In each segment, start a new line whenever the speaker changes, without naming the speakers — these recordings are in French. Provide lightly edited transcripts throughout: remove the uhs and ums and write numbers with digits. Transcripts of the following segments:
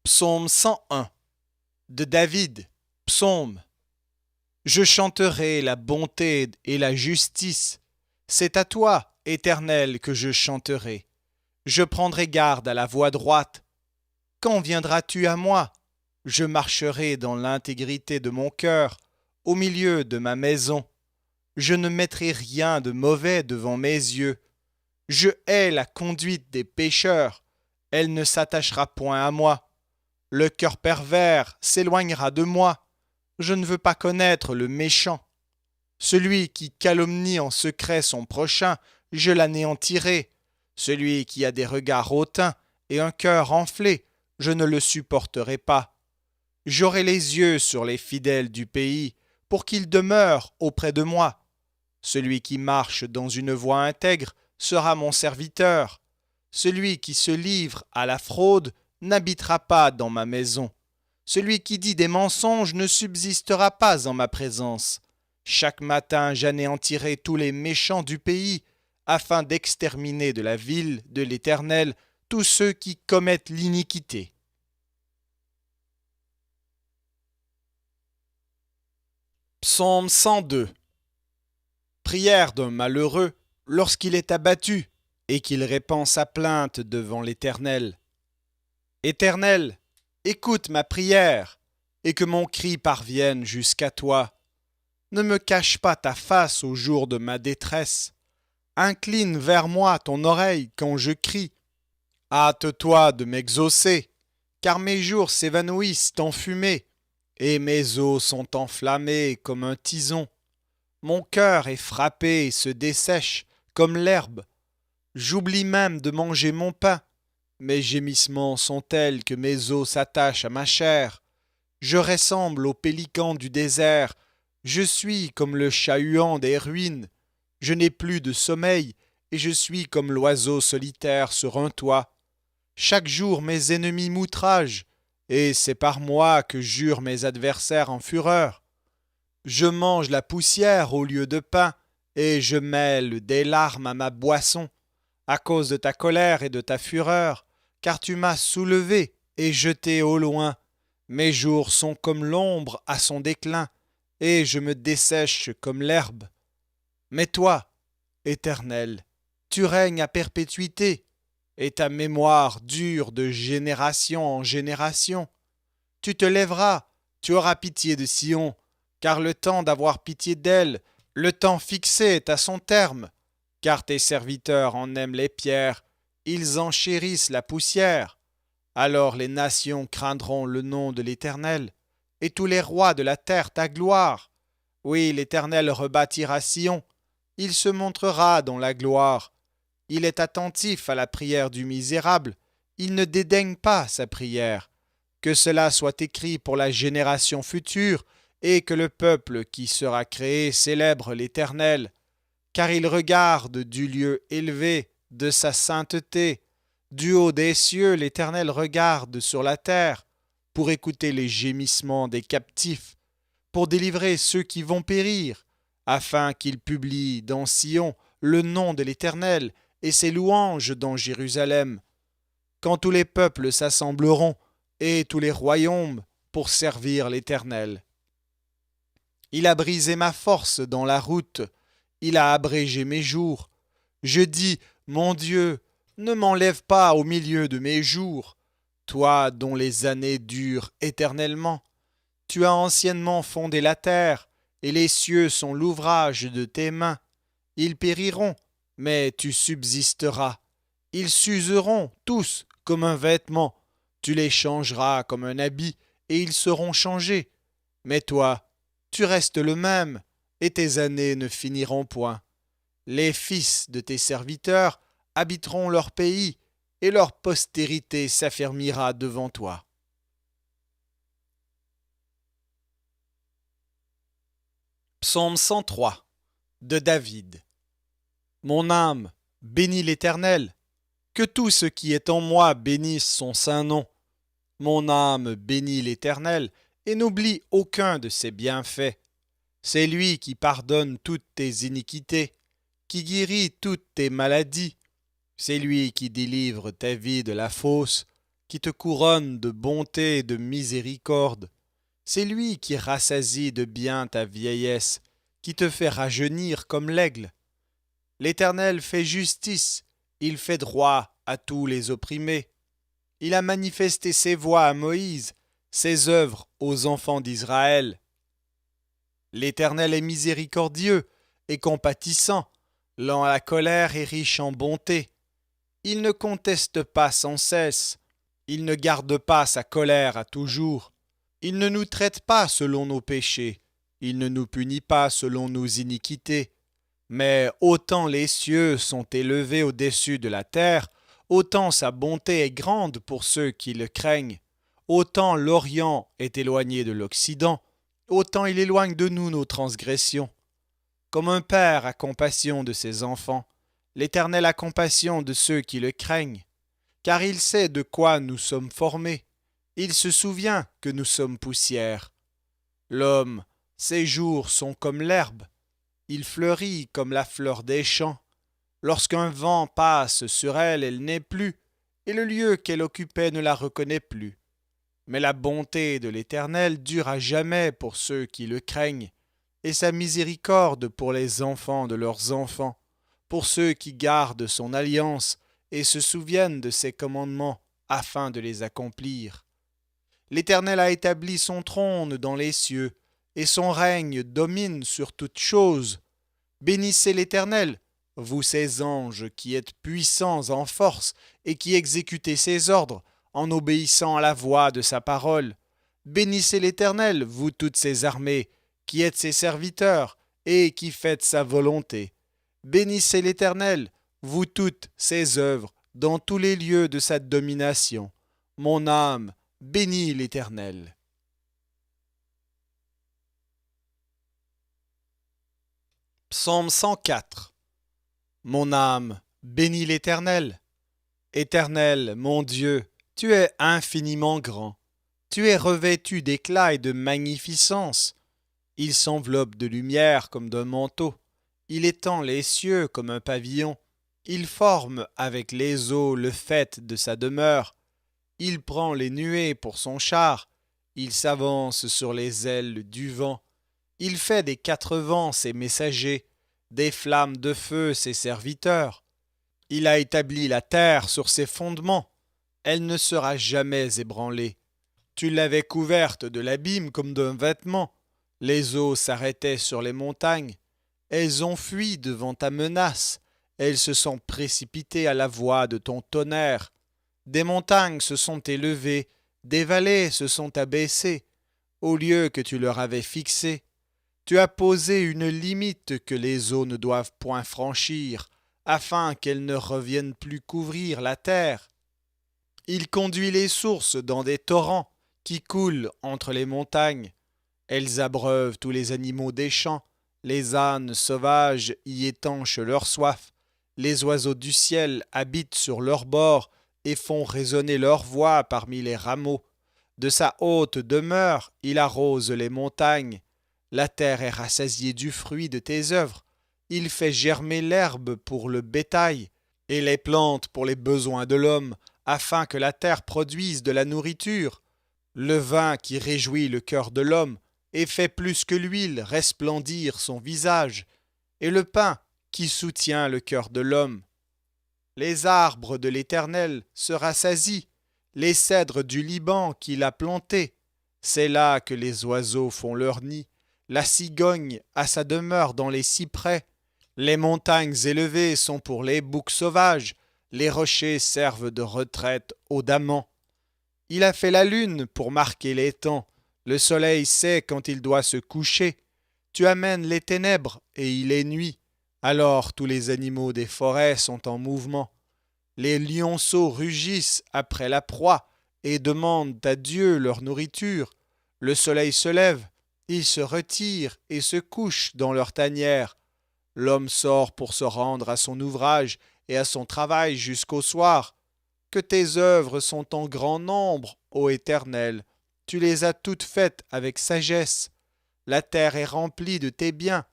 Psaume 101 de David, psaume. Je chanterai la bonté et la justice. C'est à toi, Éternel, que je chanterai. Je prendrai garde à la voie droite. Quand viendras-tu à moi? Je marcherai dans l'intégrité de mon cœur, au milieu de ma maison. Je ne mettrai rien de mauvais devant mes yeux. Je hais la conduite des pécheurs. Elle ne s'attachera point à moi. Le cœur pervers s'éloignera de moi. Je ne veux pas connaître le méchant. Celui qui calomnie en secret son prochain, je l'anéantirai. Celui qui a des regards hautains et un cœur enflé, je ne le supporterai pas. J'aurai les yeux sur les fidèles du pays, pour qu'ils demeurent auprès de moi. Celui qui marche dans une voie intègre sera mon serviteur. Celui qui se livre à la fraude n'habitera pas dans ma maison. Celui qui dit des mensonges ne subsistera pas en ma présence. Chaque matin j'anéantirai tous les méchants du pays, afin d'exterminer de la ville de l'Éternel tous ceux qui commettent l'iniquité. Psaume 102. Prière d'un malheureux lorsqu'il est abattu et qu'il répand sa plainte devant l'Éternel. Éternel, écoute ma prière et que mon cri parvienne jusqu'à toi. Ne me cache pas ta face au jour de ma détresse. Incline vers moi ton oreille quand je crie. Hâte-toi de m'exaucer, car mes jours s'évanouissent en fumée, et mes os sont enflammés comme un tison. Mon cœur est frappé et se dessèche comme l'herbe. J'oublie même de manger mon pain. Mes gémissements sont tels que mes os s'attachent à ma chair. Je ressemble au pélican du désert. Je suis comme le chat-huant des ruines. Je n'ai plus de sommeil, et je suis comme l'oiseau solitaire sur un toit. Chaque jour mes ennemis m'outragent, et c'est par moi que jurent mes adversaires en fureur. Je mange la poussière au lieu de pain, et je mêle des larmes à ma boisson, à cause de ta colère et de ta fureur, car tu m'as soulevé et jeté au loin. Mes jours sont comme l'ombre à son déclin, et je me dessèche comme l'herbe. Mais toi, Éternel, tu règnes à perpétuité, et ta mémoire dure de génération en génération. Tu te lèveras, tu auras pitié de Sion, car le temps d'avoir pitié d'elle, le temps fixé est à son terme, car tes serviteurs en aiment les pierres, ils en chérissent la poussière. Alors les nations craindront le nom de l'Éternel, et tous les rois de la terre ta gloire. Oui, l'Éternel rebâtira Sion, il se montrera dans la gloire. Il est attentif à la prière du misérable, il ne dédaigne pas sa prière. Que cela soit écrit pour la génération future, et que le peuple qui sera créé célèbre l'Éternel, car il regarde du lieu élevé de sa sainteté. Du haut des cieux, l'Éternel regarde sur la terre pour écouter les gémissements des captifs, pour délivrer ceux qui vont périr, afin qu'il publie dans Sion le nom de l'Éternel et ses louanges dans Jérusalem. Quand tous les peuples s'assembleront et tous les royaumes pour servir l'Éternel. Il a brisé ma force dans la route, il a abrégé mes jours. Je dis, mon Dieu, ne m'enlève pas au milieu de mes jours, toi dont les années durent éternellement. Tu as anciennement fondé la terre, et les cieux sont l'ouvrage de tes mains. Ils périront, mais tu subsisteras. Ils s'useront tous comme un vêtement. Tu les changeras comme un habit, et ils seront changés. Mais toi, tu restes le même, et tes années ne finiront point. Les fils de tes serviteurs habiteront leur pays, et leur postérité s'affermira devant toi. Psaume 103 de David. Mon âme, bénis l'Éternel. Que tout ce qui est en moi bénisse son saint nom. Mon âme bénit l'Éternel, et n'oublie aucun de ses bienfaits. C'est lui qui pardonne toutes tes iniquités, qui guérit toutes tes maladies. C'est lui qui délivre ta vie de la fosse, qui te couronne de bonté et de miséricorde. C'est lui qui rassasie de bien ta vieillesse, qui te fait rajeunir comme l'aigle. L'Éternel fait justice, il fait droit à tous les opprimés. Il a manifesté ses voies à Moïse, ses œuvres aux enfants d'Israël. L'Éternel est miséricordieux et compatissant, lent à la colère et riche en bonté. Il ne conteste pas sans cesse, il ne garde pas sa colère à toujours. Il ne nous traite pas selon nos péchés, il ne nous punit pas selon nos iniquités. Mais autant les cieux sont élevés au-dessus de la terre, autant sa bonté est grande pour ceux qui le craignent. Autant l'Orient est éloigné de l'Occident, autant il éloigne de nous nos transgressions. Comme un père a compassion de ses enfants, l'Éternel a compassion de ceux qui le craignent, car il sait de quoi nous sommes formés. Il se souvient que nous sommes poussière. L'homme, ses jours sont comme l'herbe. Il fleurit comme la fleur des champs. Lorsqu'un vent passe sur elle, elle n'est plus, et le lieu qu'elle occupait ne la reconnaît plus. Mais la bonté de l'Éternel dure à jamais pour ceux qui le craignent, et sa miséricorde pour les enfants de leurs enfants, pour ceux qui gardent son alliance et se souviennent de ses commandements afin de les accomplir. L'Éternel a établi son trône dans les cieux, et son règne domine sur toutes choses. Bénissez l'Éternel, vous ses anges qui êtes puissants en force et qui exécutez ses ordres en obéissant à la voix de sa parole. Bénissez l'Éternel, vous toutes ses armées, qui êtes ses serviteurs et qui faites sa volonté. Bénissez l'Éternel, vous toutes ses œuvres, dans tous les lieux de sa domination. Mon âme bénit l'Éternel. Psaume 104. Mon âme bénit l'Éternel. Éternel, mon Dieu, tu es infiniment grand. Tu es revêtu d'éclat et de magnificence. Il s'enveloppe de lumière comme d'un manteau. Il étend les cieux comme un pavillon. Il forme avec les eaux le faîte de sa demeure. Il prend les nuées pour son char. Il s'avance sur les ailes du vent. Il fait des quatre vents ses messagers, des flammes de feu ses serviteurs. Il a établi la terre sur ses fondements. Elle ne sera jamais ébranlée. Tu l'avais couverte de l'abîme comme d'un vêtement. Les eaux s'arrêtaient sur les montagnes. Elles ont fui devant ta menace. Elles se sont précipitées à la voix de ton tonnerre. Des montagnes se sont élevées, des vallées se sont abaissées, au lieu que tu leur avais fixé. Tu as posé une limite que les eaux ne doivent point franchir, afin qu'elles ne reviennent plus couvrir la terre. Il conduit les sources dans des torrents qui coulent entre les montagnes. Elles abreuvent tous les animaux des champs. Les ânes sauvages y étanchent leur soif. Les oiseaux du ciel habitent sur leurs bords et font résonner leur voix parmi les rameaux. De sa haute demeure, il arrose les montagnes. La terre est rassasiée du fruit de tes œuvres. Il fait germer l'herbe pour le bétail et les plantes pour les besoins de l'homme, afin que la terre produise de la nourriture. Le vin qui réjouit le cœur de l'homme et fait plus que l'huile resplendir son visage, et le pain qui soutient le cœur de l'homme. Les arbres de l'Éternel se rassasient, les cèdres du Liban qu'il a plantés. C'est là que les oiseaux font leur nid. La cigogne a sa demeure dans les cyprès. Les montagnes élevées sont pour les boucs sauvages. Les rochers servent de retraite aux damans. Il a fait la lune pour marquer les temps. Le soleil sait quand il doit se coucher. Tu amènes les ténèbres et il est nuit. Alors tous les animaux des forêts sont en mouvement. Les lionceaux rugissent après la proie et demandent à Dieu leur nourriture. Le soleil se lève, ils se retirent et se couchent dans leur tanière. L'homme sort pour se rendre à son ouvrage et à son travail jusqu'au soir. Que tes œuvres sont en grand nombre, ô Éternel. Tu les as toutes faites avec sagesse. La terre est remplie de tes biens.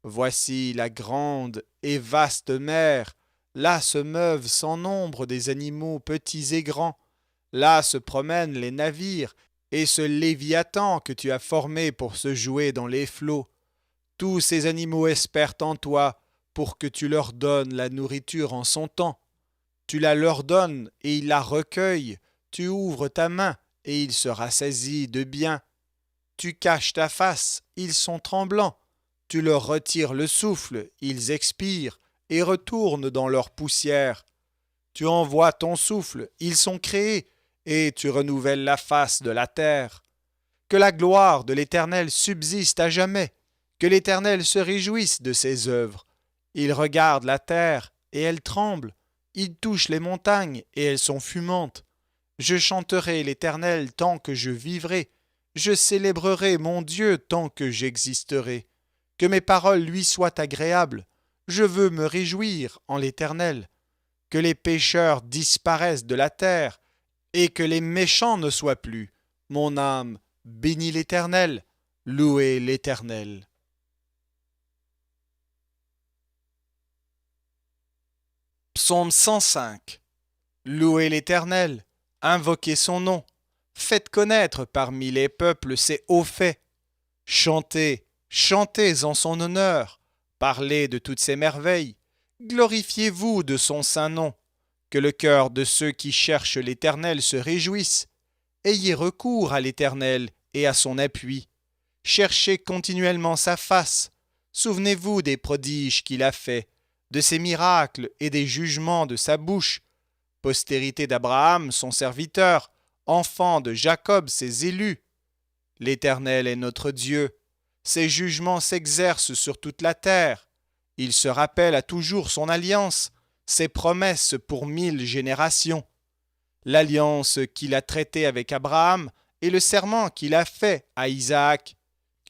Voici la grande et vaste mer. Là se meuvent sans nombre des animaux petits et grands. Là se promènent les navires, et ce Léviathan que tu as formé pour se jouer dans les flots. Tous ces animaux espèrent en toi pour que tu leur donnes la nourriture en son temps. Tu la leur donnes et ils la recueillent. Tu ouvres ta main et il se rassasie de bien. Tu caches ta face, ils sont tremblants. Tu leur retires le souffle, ils expirent et retournent dans leur poussière. Tu envoies ton souffle, ils sont créés, et tu renouvelles la face de la terre. Que la gloire de l'Éternel subsiste à jamais, que l'Éternel se réjouisse de ses œuvres. Il regarde la terre, et elle tremble. Il touche les montagnes, et elles sont fumantes. Je chanterai l'Éternel tant que je vivrai. Je célébrerai mon Dieu tant que j'existerai. Que mes paroles lui soient agréables. Je veux me réjouir en l'Éternel. Que les pécheurs disparaissent de la terre, et que les méchants ne soient plus. Mon âme bénit l'Éternel. Louez l'Éternel. Psaume 105. Louez l'Éternel, invoquez son nom, faites connaître parmi les peuples ses hauts faits. Chantez, chantez en son honneur, parlez de toutes ses merveilles, glorifiez-vous de son saint nom. Que le cœur de ceux qui cherchent l'Éternel se réjouisse. Ayez recours à l'Éternel et à son appui. Cherchez continuellement sa face. Souvenez-vous des prodiges qu'il a faits, de ses miracles et des jugements de sa bouche. Postérité d'Abraham, son serviteur, enfant de Jacob, ses élus. L'Éternel est notre Dieu. Ses jugements s'exercent sur toute la terre. Il se rappelle à toujours son alliance, ses promesses pour 1000 générations. L'alliance qu'il a traitée avec Abraham et le serment qu'il a fait à Isaac.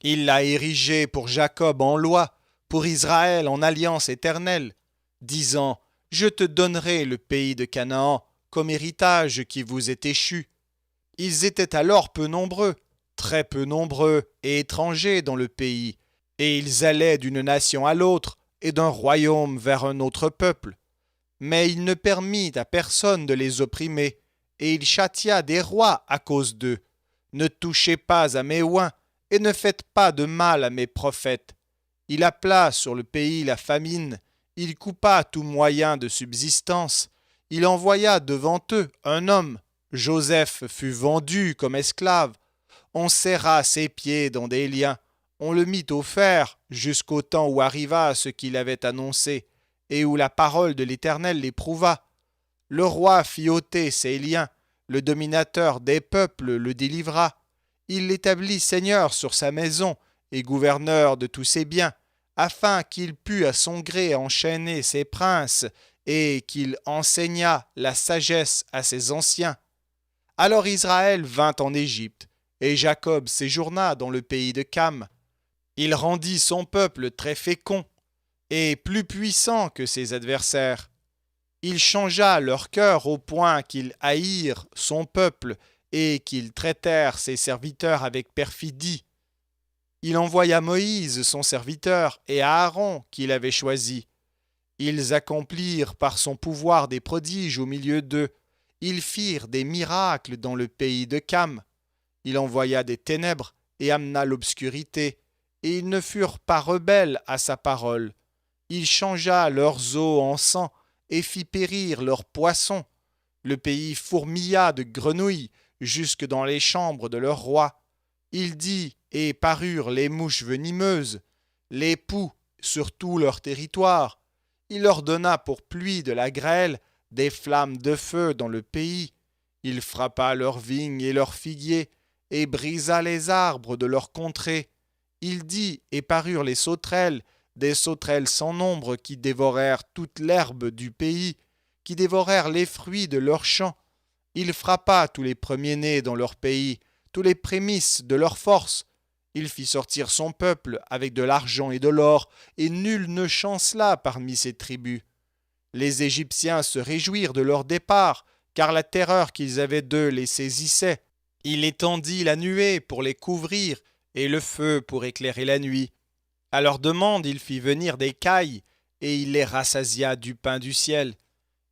Il l'a érigé pour Jacob en loi, pour Israël en alliance éternelle, disant « Je te donnerai le pays de Canaan comme héritage qui vous est échu. » Ils étaient alors peu nombreux, très peu nombreux et étrangers dans le pays, et ils allaient d'une nation à l'autre et d'un royaume vers un autre peuple. Mais il ne permit à personne de les opprimer, et il châtia des rois à cause d'eux. Ne touchez pas à mes oins, et ne faites pas de mal à mes prophètes. Il appela sur le pays la famine, il coupa tout moyen de subsistance, il envoya devant eux un homme. Joseph fut vendu comme esclave. On serra ses pieds dans des liens, on le mit au fer jusqu'au temps où arriva ce qu'il avait annoncé, et où la parole de l'Éternel l'éprouva. Le roi fit ôter ses liens, le dominateur des peuples le délivra. Il l'établit seigneur sur sa maison et gouverneur de tous ses biens, afin qu'il pût à son gré enchaîner ses princes et qu'il enseignât la sagesse à ses anciens. Alors Israël vint en Égypte, et Jacob séjourna dans le pays de Cam. Il rendit son peuple très fécond, et plus puissant que ses adversaires. Il changea leur cœur au point qu'ils haïrent son peuple et qu'ils traitèrent ses serviteurs avec perfidie. Il envoya Moïse, son serviteur, et Aaron, qu'il avait choisi. Ils accomplirent par son pouvoir des prodiges au milieu d'eux. Ils firent des miracles dans le pays de Cam. Il envoya des ténèbres et amena l'obscurité, et ils ne furent pas rebelles à sa parole. Il changea leurs eaux en sang et fit périr leurs poissons. Le pays fourmilla de grenouilles jusque dans les chambres de leur roi. Il dit, et parurent les mouches venimeuses, les poux sur tout leur territoire. Il leur donna pour pluie de la grêle, des flammes de feu dans le pays. Il frappa leurs vignes et leurs figuiers, et brisa les arbres de leur contrée. Il dit, et parurent les sauterelles, des sauterelles sans nombre qui dévorèrent toute l'herbe du pays, qui dévorèrent les fruits de leurs champs. Il frappa tous les premiers-nés dans leur pays, tous les prémices de leur force. Il fit sortir son peuple avec de l'argent et de l'or, et nul ne chancela parmi ses tribus. Les Égyptiens se réjouirent de leur départ, car la terreur qu'ils avaient d'eux les saisissait. Il étendit la nuée pour les couvrir, et le feu pour éclairer la nuit. À leur demande, il fit venir des cailles, et il les rassasia du pain du ciel.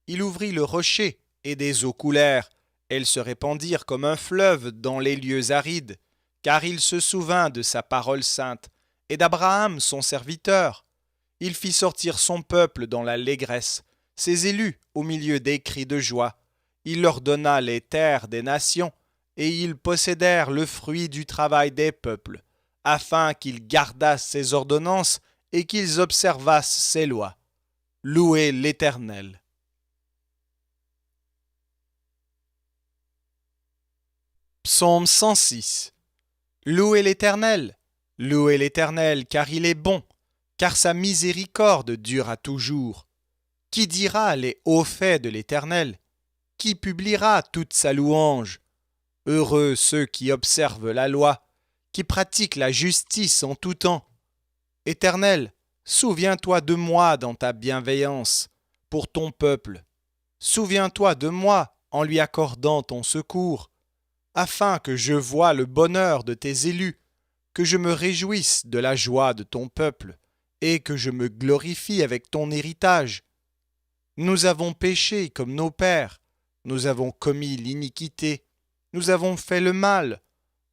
Il ouvrit le rocher, et des eaux coulèrent, Elles se répandirent comme un fleuve dans les lieux arides, car il se souvint de sa parole sainte et d'Abraham son serviteur. Il fit sortir son peuple dans l'allégresse, ses élus au milieu des cris de joie. Il leur donna les terres des nations, et ils possédèrent le fruit du travail des peuples, afin qu'ils gardassent ses ordonnances et qu'ils observassent ses lois. Louez l'Éternel. Psaume 106. Louez l'Éternel, car il est bon, car sa miséricorde dure à toujours. Qui dira les hauts faits de l'Éternel? Qui publiera toute sa louange? Heureux ceux qui observent la loi, qui pratiquent la justice en tout temps. Éternel, souviens-toi de moi dans ta bienveillance, pour ton peuple. Souviens-toi de moi en lui accordant ton secours, afin que je voie le bonheur de tes élus, que je me réjouisse de la joie de ton peuple, et que je me glorifie avec ton héritage. Nous avons péché comme nos pères, nous avons commis l'iniquité, nous avons fait le mal.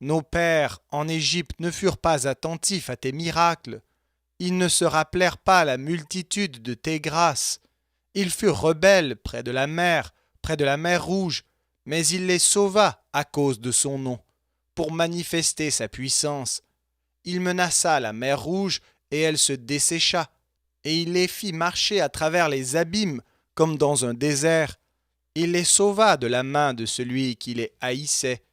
Nos pères en Égypte ne furent pas attentifs à tes miracles. Ils ne se rappelèrent pas la multitude de tes grâces. Ils furent rebelles près de la mer Rouge, mais il les sauva à cause de son nom, pour manifester sa puissance. Il menaça la mer Rouge, et elle se dessécha, et il les fit marcher à travers les abîmes, comme dans un désert. Il les sauva de la main de celui qui les haïssait.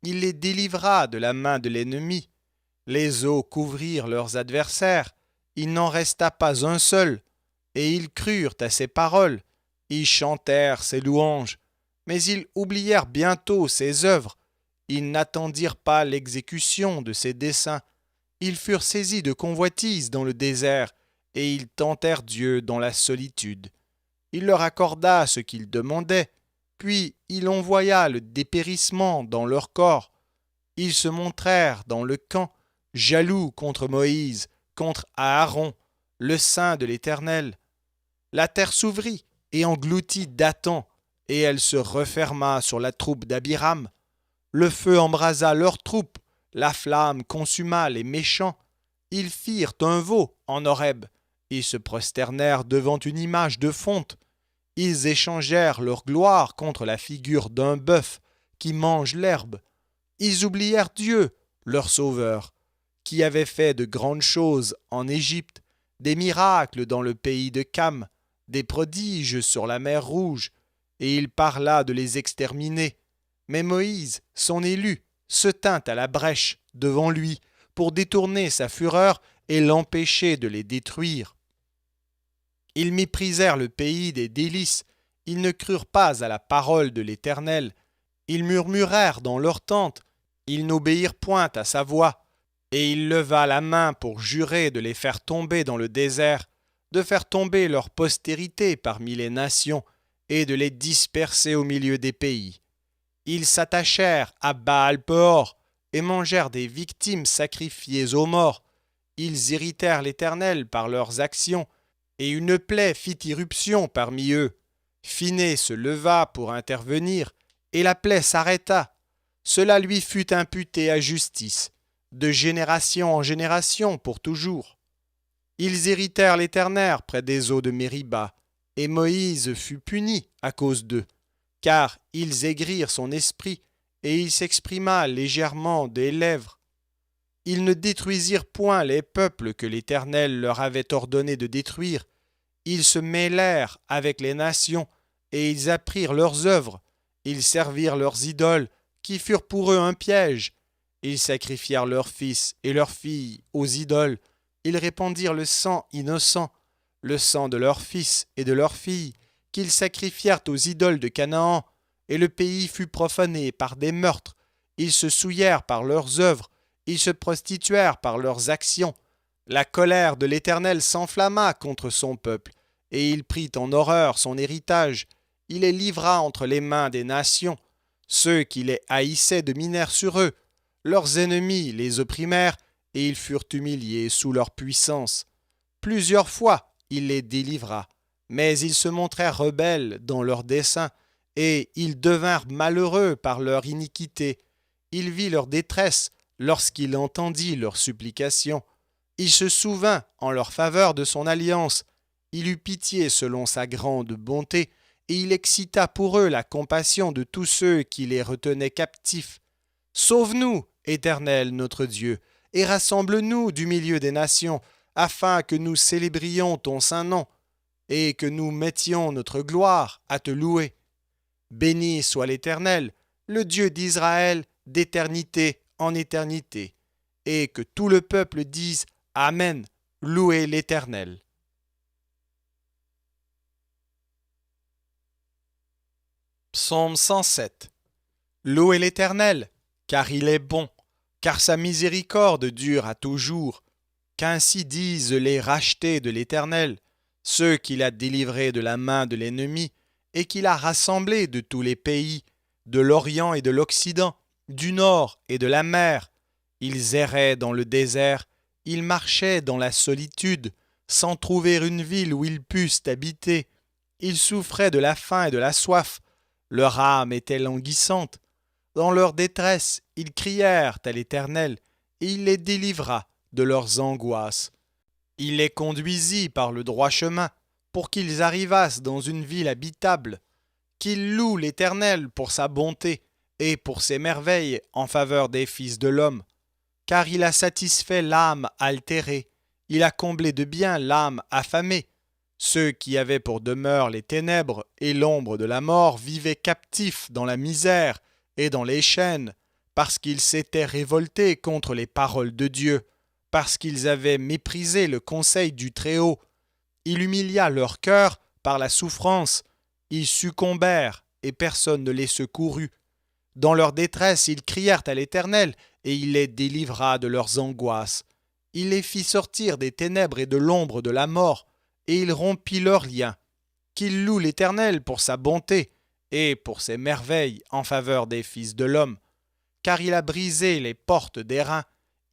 Il les délivra de la main de l'ennemi. Les eaux couvrirent leurs adversaires. Il n'en resta pas un seul. Et ils crurent à ses paroles. Ils chantèrent ses louanges. Mais ils oublièrent bientôt ses œuvres. Ils n'attendirent pas l'exécution de ses desseins. Ils furent saisis de convoitise dans le désert, et ils tentèrent Dieu dans la solitude. Il leur accorda ce qu'ils demandaient, puis il envoya le dépérissement dans leur corps. Ils se montrèrent dans le camp, jaloux contre Moïse, contre Aaron, le saint de l'Éternel. La terre s'ouvrit et engloutit Dathan, et elle se referma sur la troupe d'Abiram. Le feu embrasa leurs troupes, la flamme consuma les méchants. Ils firent un veau en Horeb. Ils se prosternèrent devant une image de fonte. Ils échangèrent leur gloire contre la figure d'un bœuf qui mange l'herbe. Ils oublièrent Dieu, leur sauveur, qui avait fait de grandes choses en Égypte, des miracles dans le pays de Cam, des prodiges sur la mer Rouge, et il parla de les exterminer. Mais Moïse, son élu, se tint à la brèche devant lui pour détourner sa fureur et l'empêcher de les détruire. Ils méprisèrent le pays des délices, ils ne crurent pas à la parole de l'Éternel, ils murmurèrent dans leurs tentes, ils n'obéirent point à sa voix, et il leva la main pour jurer de les faire tomber dans le désert, de faire tomber leur postérité parmi les nations, et de les disperser au milieu des pays. Ils s'attachèrent à Baal-Peor, et mangèrent des victimes sacrifiées aux morts. Ils irritèrent l'Éternel par leurs actions, et une plaie fit irruption parmi eux. Phiné se leva pour intervenir, et la plaie s'arrêta. Cela lui fut imputé à justice, de génération en génération pour toujours. Ils irritèrent l'Éternel près des eaux de Mériba, et Moïse fut puni à cause d'eux, car ils aigrirent son esprit, et il s'exprima légèrement des lèvres. Ils ne détruisirent point les peuples que l'Éternel leur avait ordonné de détruire. Ils se mêlèrent avec les nations, et ils apprirent leurs œuvres. Ils servirent leurs idoles, qui furent pour eux un piège. Ils sacrifièrent leurs fils et leurs filles aux idoles. Ils répandirent le sang innocent, le sang de leurs fils et de leurs filles, qu'ils sacrifièrent aux idoles de Canaan, et le pays fut profané par des meurtres. Ils se souillèrent par leurs œuvres, ils se prostituèrent par leurs actions. La colère de l'Éternel s'enflamma contre son peuple, et il prit en horreur son héritage. Il les livra entre les mains des nations. Ceux qui les haïssaient dominèrent sur eux. Leurs ennemis les opprimèrent, et ils furent humiliés sous leur puissance. Plusieurs fois il les délivra, mais ils se montrèrent rebelles dans leurs desseins, et ils devinrent malheureux par leur iniquité. Il vit leur détresse lorsqu'il entendit leurs supplications. Il se souvint en leur faveur de son alliance. Il eut pitié selon sa grande bonté, et il excita pour eux la compassion de tous ceux qui les retenaient captifs. Sauve-nous, Éternel notre Dieu, et rassemble-nous du milieu des nations, afin que nous célébrions ton saint nom, et que nous mettions notre gloire à te louer. Béni soit l'Éternel, le Dieu d'Israël, d'éternité en éternité, et que tout le peuple dise Amen, louez l'Éternel. Psaume 107. Louez l'Éternel, car il est bon, car sa miséricorde dure à toujours. Qu'ainsi disent les rachetés de l'Éternel, ceux qu'il a délivrés de la main de l'ennemi, et qu'il a rassemblés de tous les pays, de l'Orient et de l'Occident, du Nord et de la mer. Ils erraient dans le désert, ils marchaient dans la solitude, sans trouver une ville où ils pussent habiter. Ils souffraient de la faim et de la soif, leur âme était languissante. Dans leur détresse, ils crièrent à l'Éternel, et il les délivra de leurs angoisses. Il les conduisit par le droit chemin, pour qu'ils arrivassent dans une ville habitable. Qu'ils louent l'Éternel pour sa bonté et pour ses merveilles en faveur des fils de l'homme. Car il a satisfait l'âme altérée, il a comblé de bien l'âme affamée. Ceux qui avaient pour demeure les ténèbres et l'ombre de la mort vivaient captifs dans la misère et dans les chaînes, parce qu'ils s'étaient révoltés contre les paroles de Dieu, parce qu'ils avaient méprisé le conseil du Très-Haut. Il humilia leur cœur par la souffrance, ils succombèrent et personne ne les secourut. Dans leur détresse, ils crièrent à l'Éternel, et il les délivra de leurs angoisses. Il les fit sortir des ténèbres et de l'ombre de la mort, et il rompit leurs liens. Qu'ils louent l'Éternel pour sa bonté et pour ses merveilles en faveur des fils de l'homme. Car il a brisé les portes d'airain,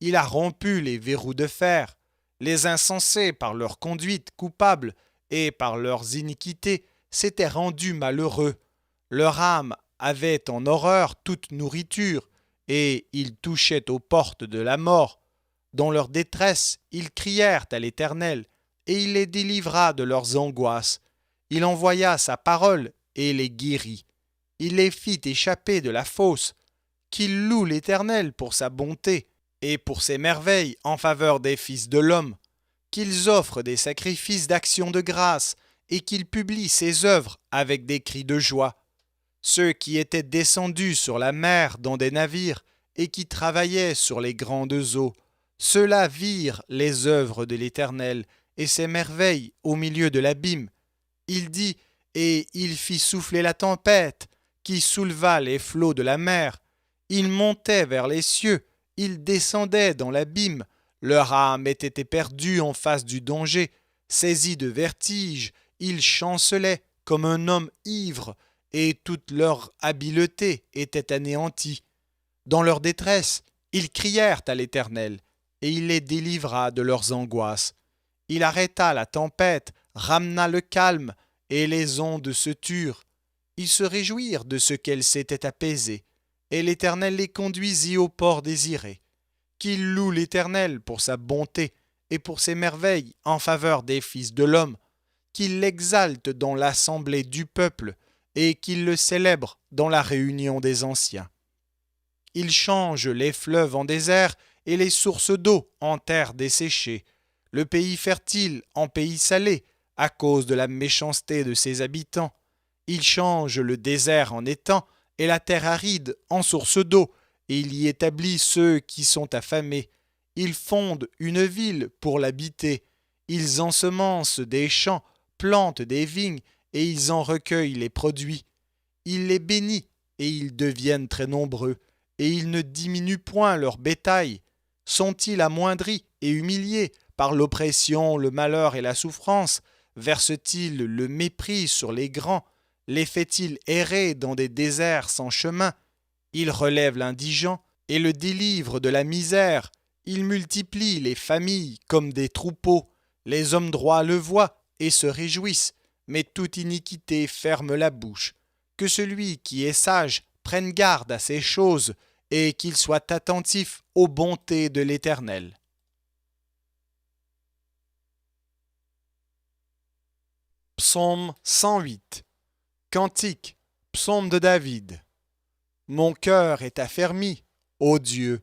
il a rompu les verrous de fer. Les insensés, par leur conduite coupable et par leurs iniquités, s'étaient rendus malheureux. Leur âme avait en horreur toute nourriture, et ils touchaient aux portes de la mort. Dans leur détresse, ils crièrent à l'Éternel, et il les délivra de leurs angoisses. Il envoya sa parole et les guérit. Il les fit échapper de la fosse. Qu'ils louent l'Éternel pour sa bonté et pour ses merveilles en faveur des fils de l'homme. Qu'ils offrent des sacrifices d'action de grâce et qu'ils publient ses œuvres avec des cris de joie. Ceux qui étaient descendus sur la mer dans des navires et qui travaillaient sur les grandes eaux, ceux-là virent les œuvres de l'Éternel et ses merveilles au milieu de l'abîme. Il dit, et il fit souffler la tempête, qui souleva les flots de la mer. Ils montaient vers les cieux, ils descendaient dans l'abîme. Leur âme était éperdue en face du danger. Saisis de vertige, ils chancelaient comme un homme ivre, et toute leur habileté était anéantie. Dans leur détresse, ils crièrent à l'Éternel, et il les délivra de leurs angoisses. Il arrêta la tempête, ramena le calme, et les ondes se turent. Ils se réjouirent de ce qu'elles s'étaient apaisées, et l'Éternel les conduisit au port désiré. Qu'ils louent l'Éternel pour sa bonté et pour ses merveilles en faveur des fils de l'homme, qu'ils l'exaltent dans l'assemblée du peuple, et qu'ils le célèbrent dans la réunion des anciens. Il change les fleuves en désert et les sources d'eau en terre desséchée, le pays fertile en pays salé, à cause de la méchanceté de ses habitants. Il change le désert en étang et la terre aride en source d'eau, et il y établit ceux qui sont affamés. Ils fondent une ville pour l'habiter. Ils ensemencent des champs, plantent des vignes, et ils en recueillent les produits. Il les bénit, et ils deviennent très nombreux, et ils ne diminuent point leur bétail. Sont-ils amoindris et humiliés par l'oppression, le malheur et la souffrance? Verse-t-il le mépris sur les grands? Les fait-il errer dans des déserts sans chemin? Il relève l'indigent et le délivre de la misère. Il multiplie les familles comme des troupeaux. Les hommes droits le voient et se réjouissent, mais toute iniquité ferme la bouche. Que celui qui est sage prenne garde à ces choses et qu'il soit attentif aux bontés de l'Éternel. Psaume 108. Cantique, psaume de David. Mon cœur est affermi, ô Dieu.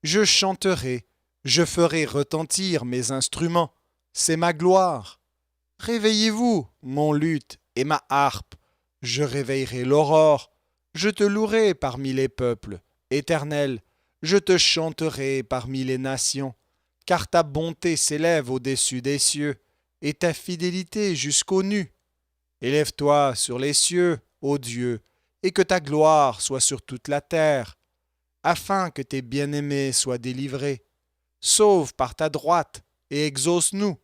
Je chanterai, je ferai retentir mes instruments. C'est ma gloire. Réveillez-vous, mon luth et ma harpe. Je réveillerai l'aurore. Je te louerai parmi les peuples. Éternel, je te chanterai parmi les nations. Car ta bonté s'élève au-dessus des cieux, et ta fidélité jusqu'aux nues. Élève-toi sur les cieux, ô Dieu, et que ta gloire soit sur toute la terre, afin que tes bien-aimés soient délivrés. Sauve par ta droite et exauce-nous.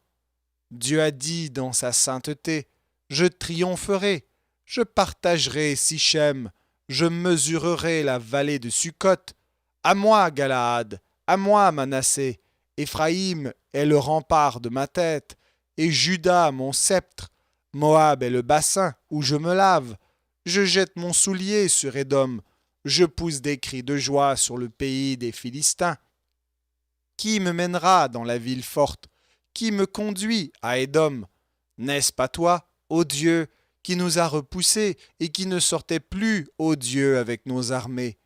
Dieu a dit dans sa sainteté, je triompherai, je partagerai Sichem, je mesurerai la vallée de Sukkot. À moi, Galaad, à moi, Manassé. Éphraïm est le rempart de ma tête, et Juda mon sceptre. Moab est le bassin où je me lave. Je jette mon soulier sur Édom. Je pousse des cris de joie sur le pays des Philistins. Qui me mènera dans la ville forte? Qui me conduit à Édom? N'est-ce pas toi, ô Dieu, qui nous a repoussés et qui ne sortait plus, ô Dieu, avec nos armées?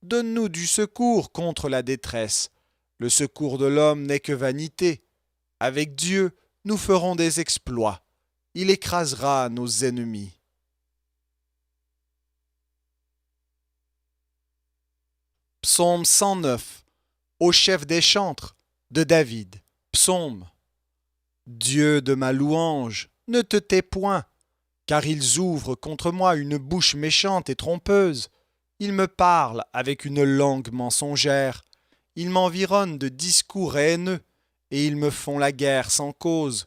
Donne-nous du secours contre la détresse. Le secours de l'homme n'est que vanité. Avec Dieu, nous ferons des exploits. Il écrasera nos ennemis. Psaume 109. Au chef des chantres, de David. Psaume. Dieu de ma louange, ne te tais point, car ils ouvrent contre moi une bouche méchante et trompeuse. Ils me parlent avec une langue mensongère. Ils m'environnent de discours haineux, et ils me font la guerre sans cause.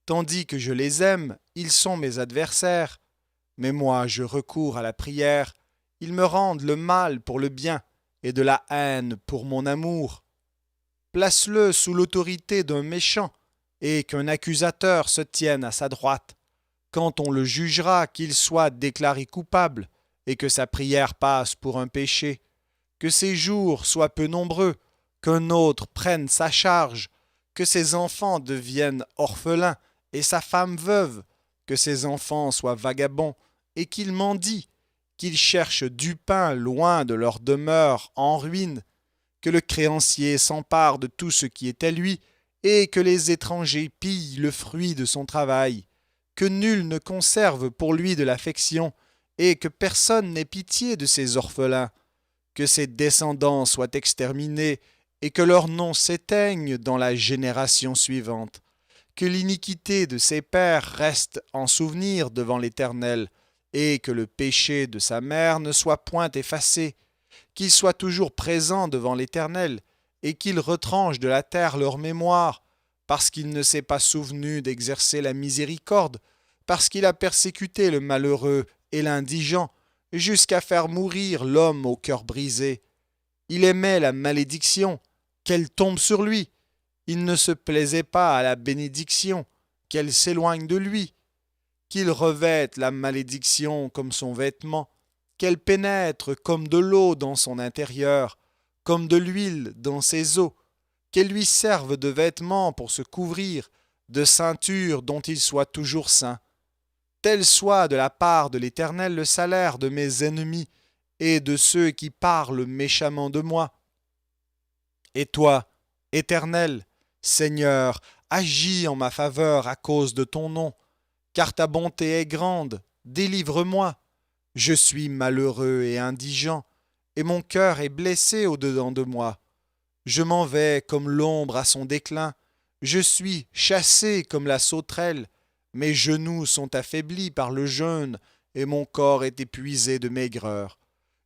Tandis que je les aime, ils sont mes adversaires. Mais moi, je recours à la prière. Ils me rendent le mal pour le bien, et de la haine pour mon amour. Place-le sous l'autorité d'un méchant, et qu'un accusateur se tienne à sa droite. Quand on le jugera, qu'il soit déclaré coupable, et que sa prière passe pour un péché. Que ses jours soient peu nombreux, qu'un autre prenne sa charge, que ses enfants deviennent orphelins, et sa femme veuve, que ses enfants soient vagabonds, et qu'ils mendient, qu'ils cherchent du pain loin de leur demeure en ruine, que le créancier s'empare de tout ce qui est à lui, et que les étrangers pillent le fruit de son travail, que nul ne conserve pour lui de l'affection, et que personne n'ait pitié de ses orphelins, que ses descendants soient exterminés, et que leur nom s'éteigne dans la génération suivante, que l'iniquité de ses pères reste en souvenir devant l'Éternel, et que le péché de sa mère ne soit point effacé, qu'il soit toujours présent devant l'Éternel, et qu'il retranche de la terre leur mémoire, parce qu'il ne s'est pas souvenu d'exercer la miséricorde, parce qu'il a persécuté le malheureux et l'indigent, jusqu'à faire mourir l'homme au cœur brisé. Il aimait la malédiction, qu'elle tombe sur lui. Il ne se plaisait pas à la bénédiction, qu'elle s'éloigne de lui. Qu'il revête la malédiction comme son vêtement, qu'elle pénètre comme de l'eau dans son intérieur, comme de l'huile dans ses os, qu'elle lui serve de vêtement pour se couvrir, de ceinture dont il soit toujours saint. Tel soit de la part de l'Éternel le salaire de mes ennemis et de ceux qui parlent méchamment de moi. Et toi, Éternel, Seigneur, agis en ma faveur à cause de ton nom, car ta bonté est grande, délivre-moi. Je suis malheureux et indigent, et mon cœur est blessé au-dedans de moi. Je m'en vais comme l'ombre à son déclin, je suis chassé comme la sauterelle, mes genoux sont affaiblis par le jeûne, et mon corps est épuisé de maigreur.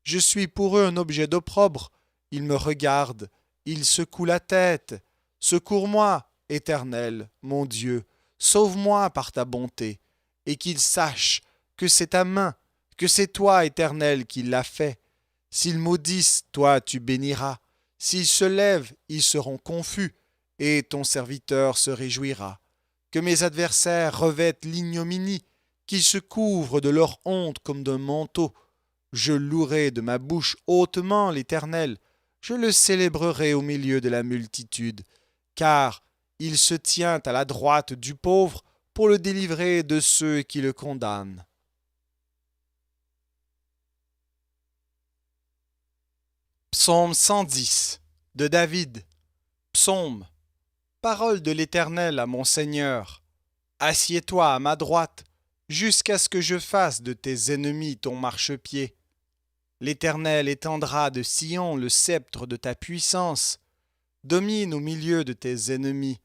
Je suis pour eux un objet d'opprobre, ils me regardent, ils secouent la tête. Secours-moi, Éternel, mon Dieu, sauve-moi par ta bonté, et qu'ils sachent que c'est ta main, que c'est toi, Éternel, qui l'as fait. S'ils maudissent, toi tu béniras. S'ils se lèvent, ils seront confus, et ton serviteur se réjouira. Que mes adversaires revêtent l'ignominie, qui se couvrent de leur honte comme d'un manteau. Je louerai de ma bouche hautement l'Éternel, je le célébrerai au milieu de la multitude, car il se tient à la droite du pauvre pour le délivrer de ceux qui le condamnent. Psaume 110 de David. Psaume. Parole de l'Éternel à mon Seigneur. Assieds-toi à ma droite, jusqu'à ce que je fasse de tes ennemis ton marchepied. L'Éternel étendra de Sion le sceptre de ta puissance. Domine au milieu de tes ennemis.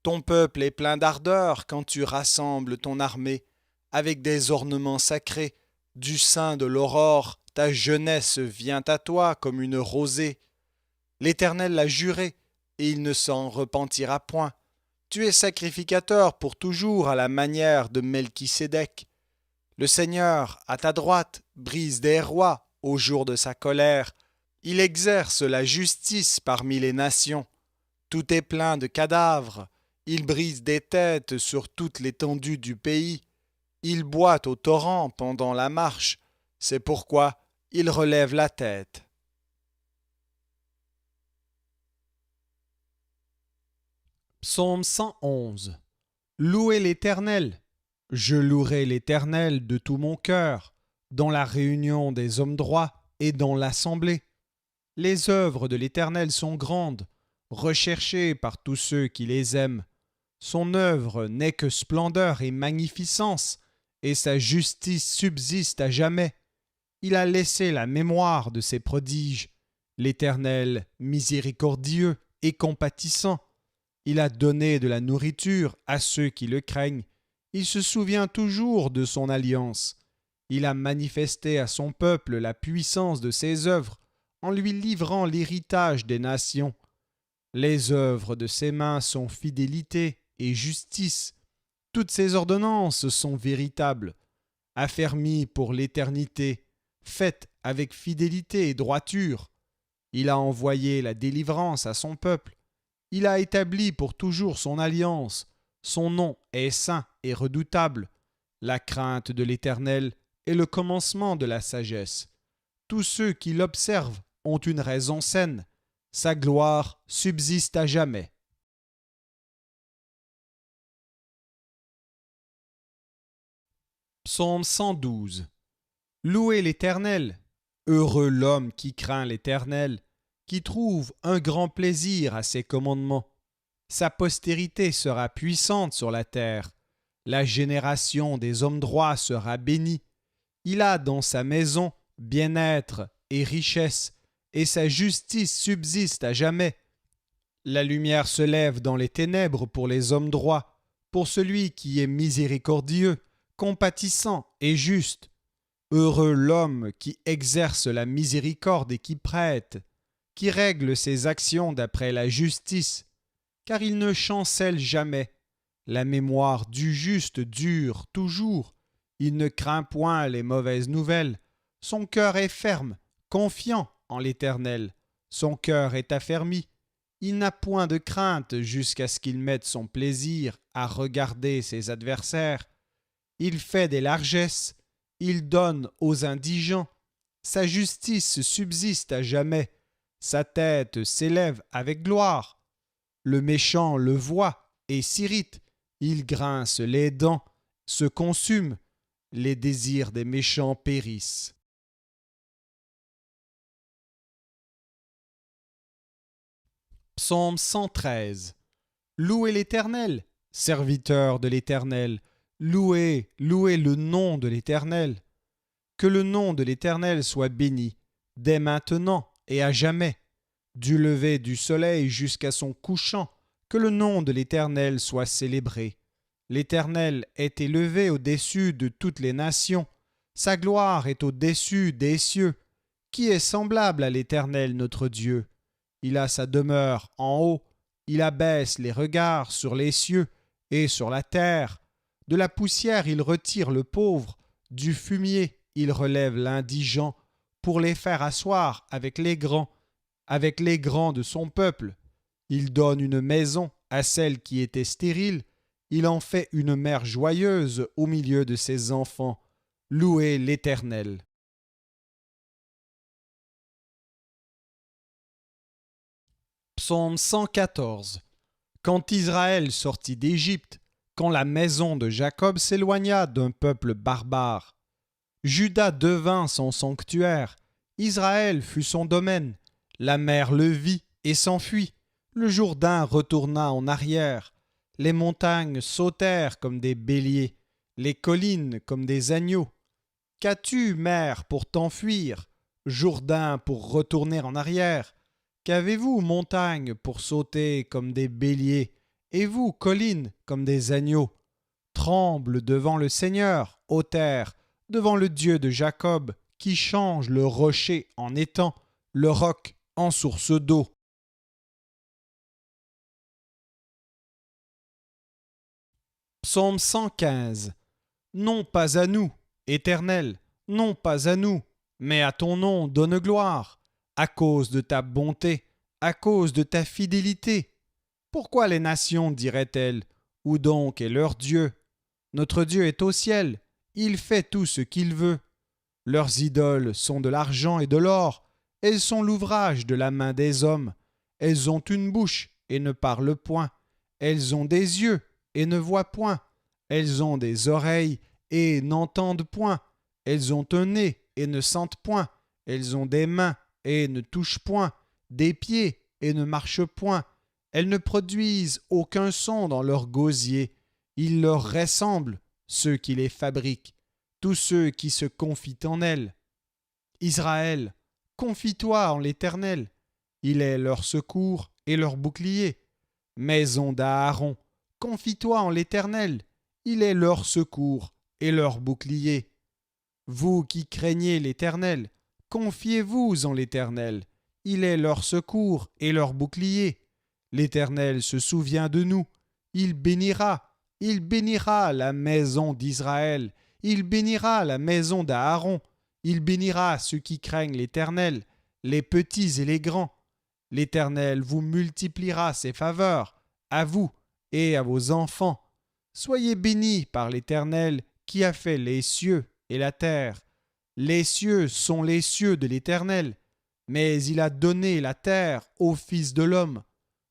Ton peuple est plein d'ardeur quand tu rassembles ton armée, avec des ornements sacrés. Du sein de l'aurore, ta jeunesse vient à toi comme une rosée. L'Éternel l'a juré, et il ne s'en repentira point. Tu es sacrificateur pour toujours à la manière de Melchisédek. Le Seigneur, à ta droite, brise des rois au jour de sa colère. Il exerce la justice parmi les nations. Tout est plein de cadavres. Il brise des têtes sur toute l'étendue du pays. Il boit au torrent pendant la marche. C'est pourquoi il relève la tête. Psaume 111. Louez l'Éternel. Je louerai l'Éternel de tout mon cœur, dans la réunion des hommes droits et dans l'assemblée. Les œuvres de l'Éternel sont grandes, recherchées par tous ceux qui les aiment. Son œuvre n'est que splendeur et magnificence, et sa justice subsiste à jamais. Il a laissé la mémoire de ses prodiges. L'Éternel, miséricordieux et compatissant. Il a donné de la nourriture à ceux qui le craignent. Il se souvient toujours de son alliance. Il a manifesté à son peuple la puissance de ses œuvres, en lui livrant l'héritage des nations. Les œuvres de ses mains sont fidélité et justice. Toutes ses ordonnances sont véritables, affermies pour l'éternité, faites avec fidélité et droiture. Il a envoyé la délivrance à son peuple. Il a établi pour toujours son alliance. Son nom est saint et redoutable. La crainte de l'Éternel est le commencement de la sagesse. Tous ceux qui l'observent ont une raison saine. Sa gloire subsiste à jamais. Psaume 112. Louez l'Éternel. Heureux l'homme qui craint l'Éternel, qui trouve un grand plaisir à ses commandements. Sa postérité sera puissante sur la terre. La génération des hommes droits sera bénie. Il a dans sa maison bien-être et richesse, et sa justice subsiste à jamais. La lumière se lève dans les ténèbres pour les hommes droits, pour celui qui est miséricordieux, compatissant et juste. Heureux l'homme qui exerce la miséricorde et qui prête, qui règle ses actions d'après la justice, car il ne chancelle jamais. La mémoire du juste dure toujours. Il ne craint point les mauvaises nouvelles. Son cœur est ferme, confiant en l'Éternel. Son cœur est affermi. Il n'a point de crainte jusqu'à ce qu'il mette son plaisir à regarder ses adversaires. Il fait des largesses. Il donne aux indigents. Sa justice subsiste à jamais. Sa tête s'élève avec gloire. Le méchant le voit et s'irrite. Il grince les dents, se consume. Les désirs des méchants périssent. Psaume 113. Louez l'Éternel, serviteurs de l'Éternel. Louez, louez le nom de l'Éternel. Que le nom de l'Éternel soit béni, dès maintenant et à jamais. Du lever du soleil jusqu'à son couchant, que le nom de l'Éternel soit célébré. L'Éternel est élevé au-dessus de toutes les nations. Sa gloire est au-dessus des cieux. Qui est semblable à l'Éternel notre Dieu? Il a sa demeure en haut. Il abaisse les regards sur les cieux et sur la terre. De la poussière il retire le pauvre. Du fumier il relève l'indigent pour les faire asseoir avec les grands de son peuple. Il donne une maison à celle qui était stérile. il en fait une mère joyeuse au milieu de ses enfants. Louez l'Éternel. Psaume 114. Quand Israël sortit d'Égypte, quand la maison de Jacob s'éloigna d'un peuple barbare, Juda devint son sanctuaire, Israël fut son domaine, la mer le vit et s'enfuit, le Jourdain retourna en arrière, les montagnes sautèrent comme des béliers, les collines comme des agneaux. Qu'as-tu, mer, pour t'enfuir, Jourdain pour retourner en arrière? Qu'avez-vous, montagne, pour sauter comme des béliers, et vous, collines, comme des agneaux? Tremble devant le Seigneur, ô terre, devant le Dieu de Jacob, qui change le rocher en étang, le roc en source d'eau. Psaume 115. Non pas à nous, Éternel, non pas à nous, mais à ton nom donne gloire, à cause de ta bonté, à cause de ta fidélité. Pourquoi les nations diraient-elles, où donc est leur Dieu? Notre Dieu est au ciel, il fait tout ce qu'il veut. Leurs idoles sont de l'argent et de l'or, elles sont l'ouvrage de la main des hommes. Elles ont une bouche et ne parlent point, elles ont des yeux et ne voient point, elles ont des oreilles et n'entendent point, elles ont un nez et ne sentent point, elles ont des mains et ne touchent point, des pieds et ne marchent point, elles ne produisent aucun son dans leur gosier, ils leur ressemblent, ceux qui les fabriquent, tous ceux qui se confient en elles. Israël, confie-toi en l'Éternel, il est leur secours et leur bouclier. Maison d'Aaron, confie-toi en l'Éternel, il est leur secours et leur bouclier. Vous qui craignez l'Éternel, confiez-vous en l'Éternel, il est leur secours et leur bouclier. L'Éternel se souvient de nous, il bénira la maison d'Israël, il bénira la maison d'Aaron, il bénira ceux qui craignent l'Éternel, les petits et les grands. L'Éternel vous multipliera ses faveurs, à vous et à vos enfants. Soyez bénis par l'Éternel qui a fait les cieux et la terre. Les cieux sont les cieux de l'Éternel, mais il a donné la terre au Fils de l'homme.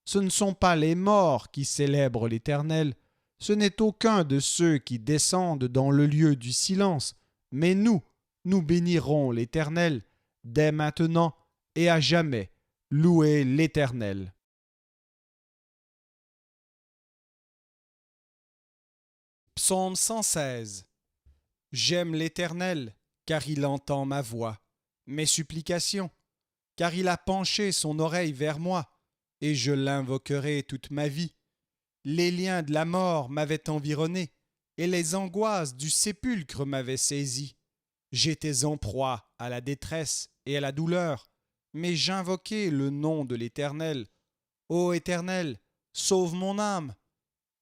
Ce ne sont pas les morts qui célèbrent l'Éternel, ce n'est aucun de ceux qui descendent dans le lieu du silence, mais nous bénirons l'Éternel, dès maintenant et à jamais. Louez l'Éternel. Psaume 116. J'aime l'Éternel, car il entend ma voix, mes supplications, car il a penché son oreille vers moi, et je l'invoquerai toute ma vie. Les liens de la mort m'avaient environné, et les angoisses du sépulcre m'avaient saisi. J'étais en proie à la détresse et à la douleur, mais j'invoquai le nom de l'Éternel. Ô Éternel, sauve mon âme.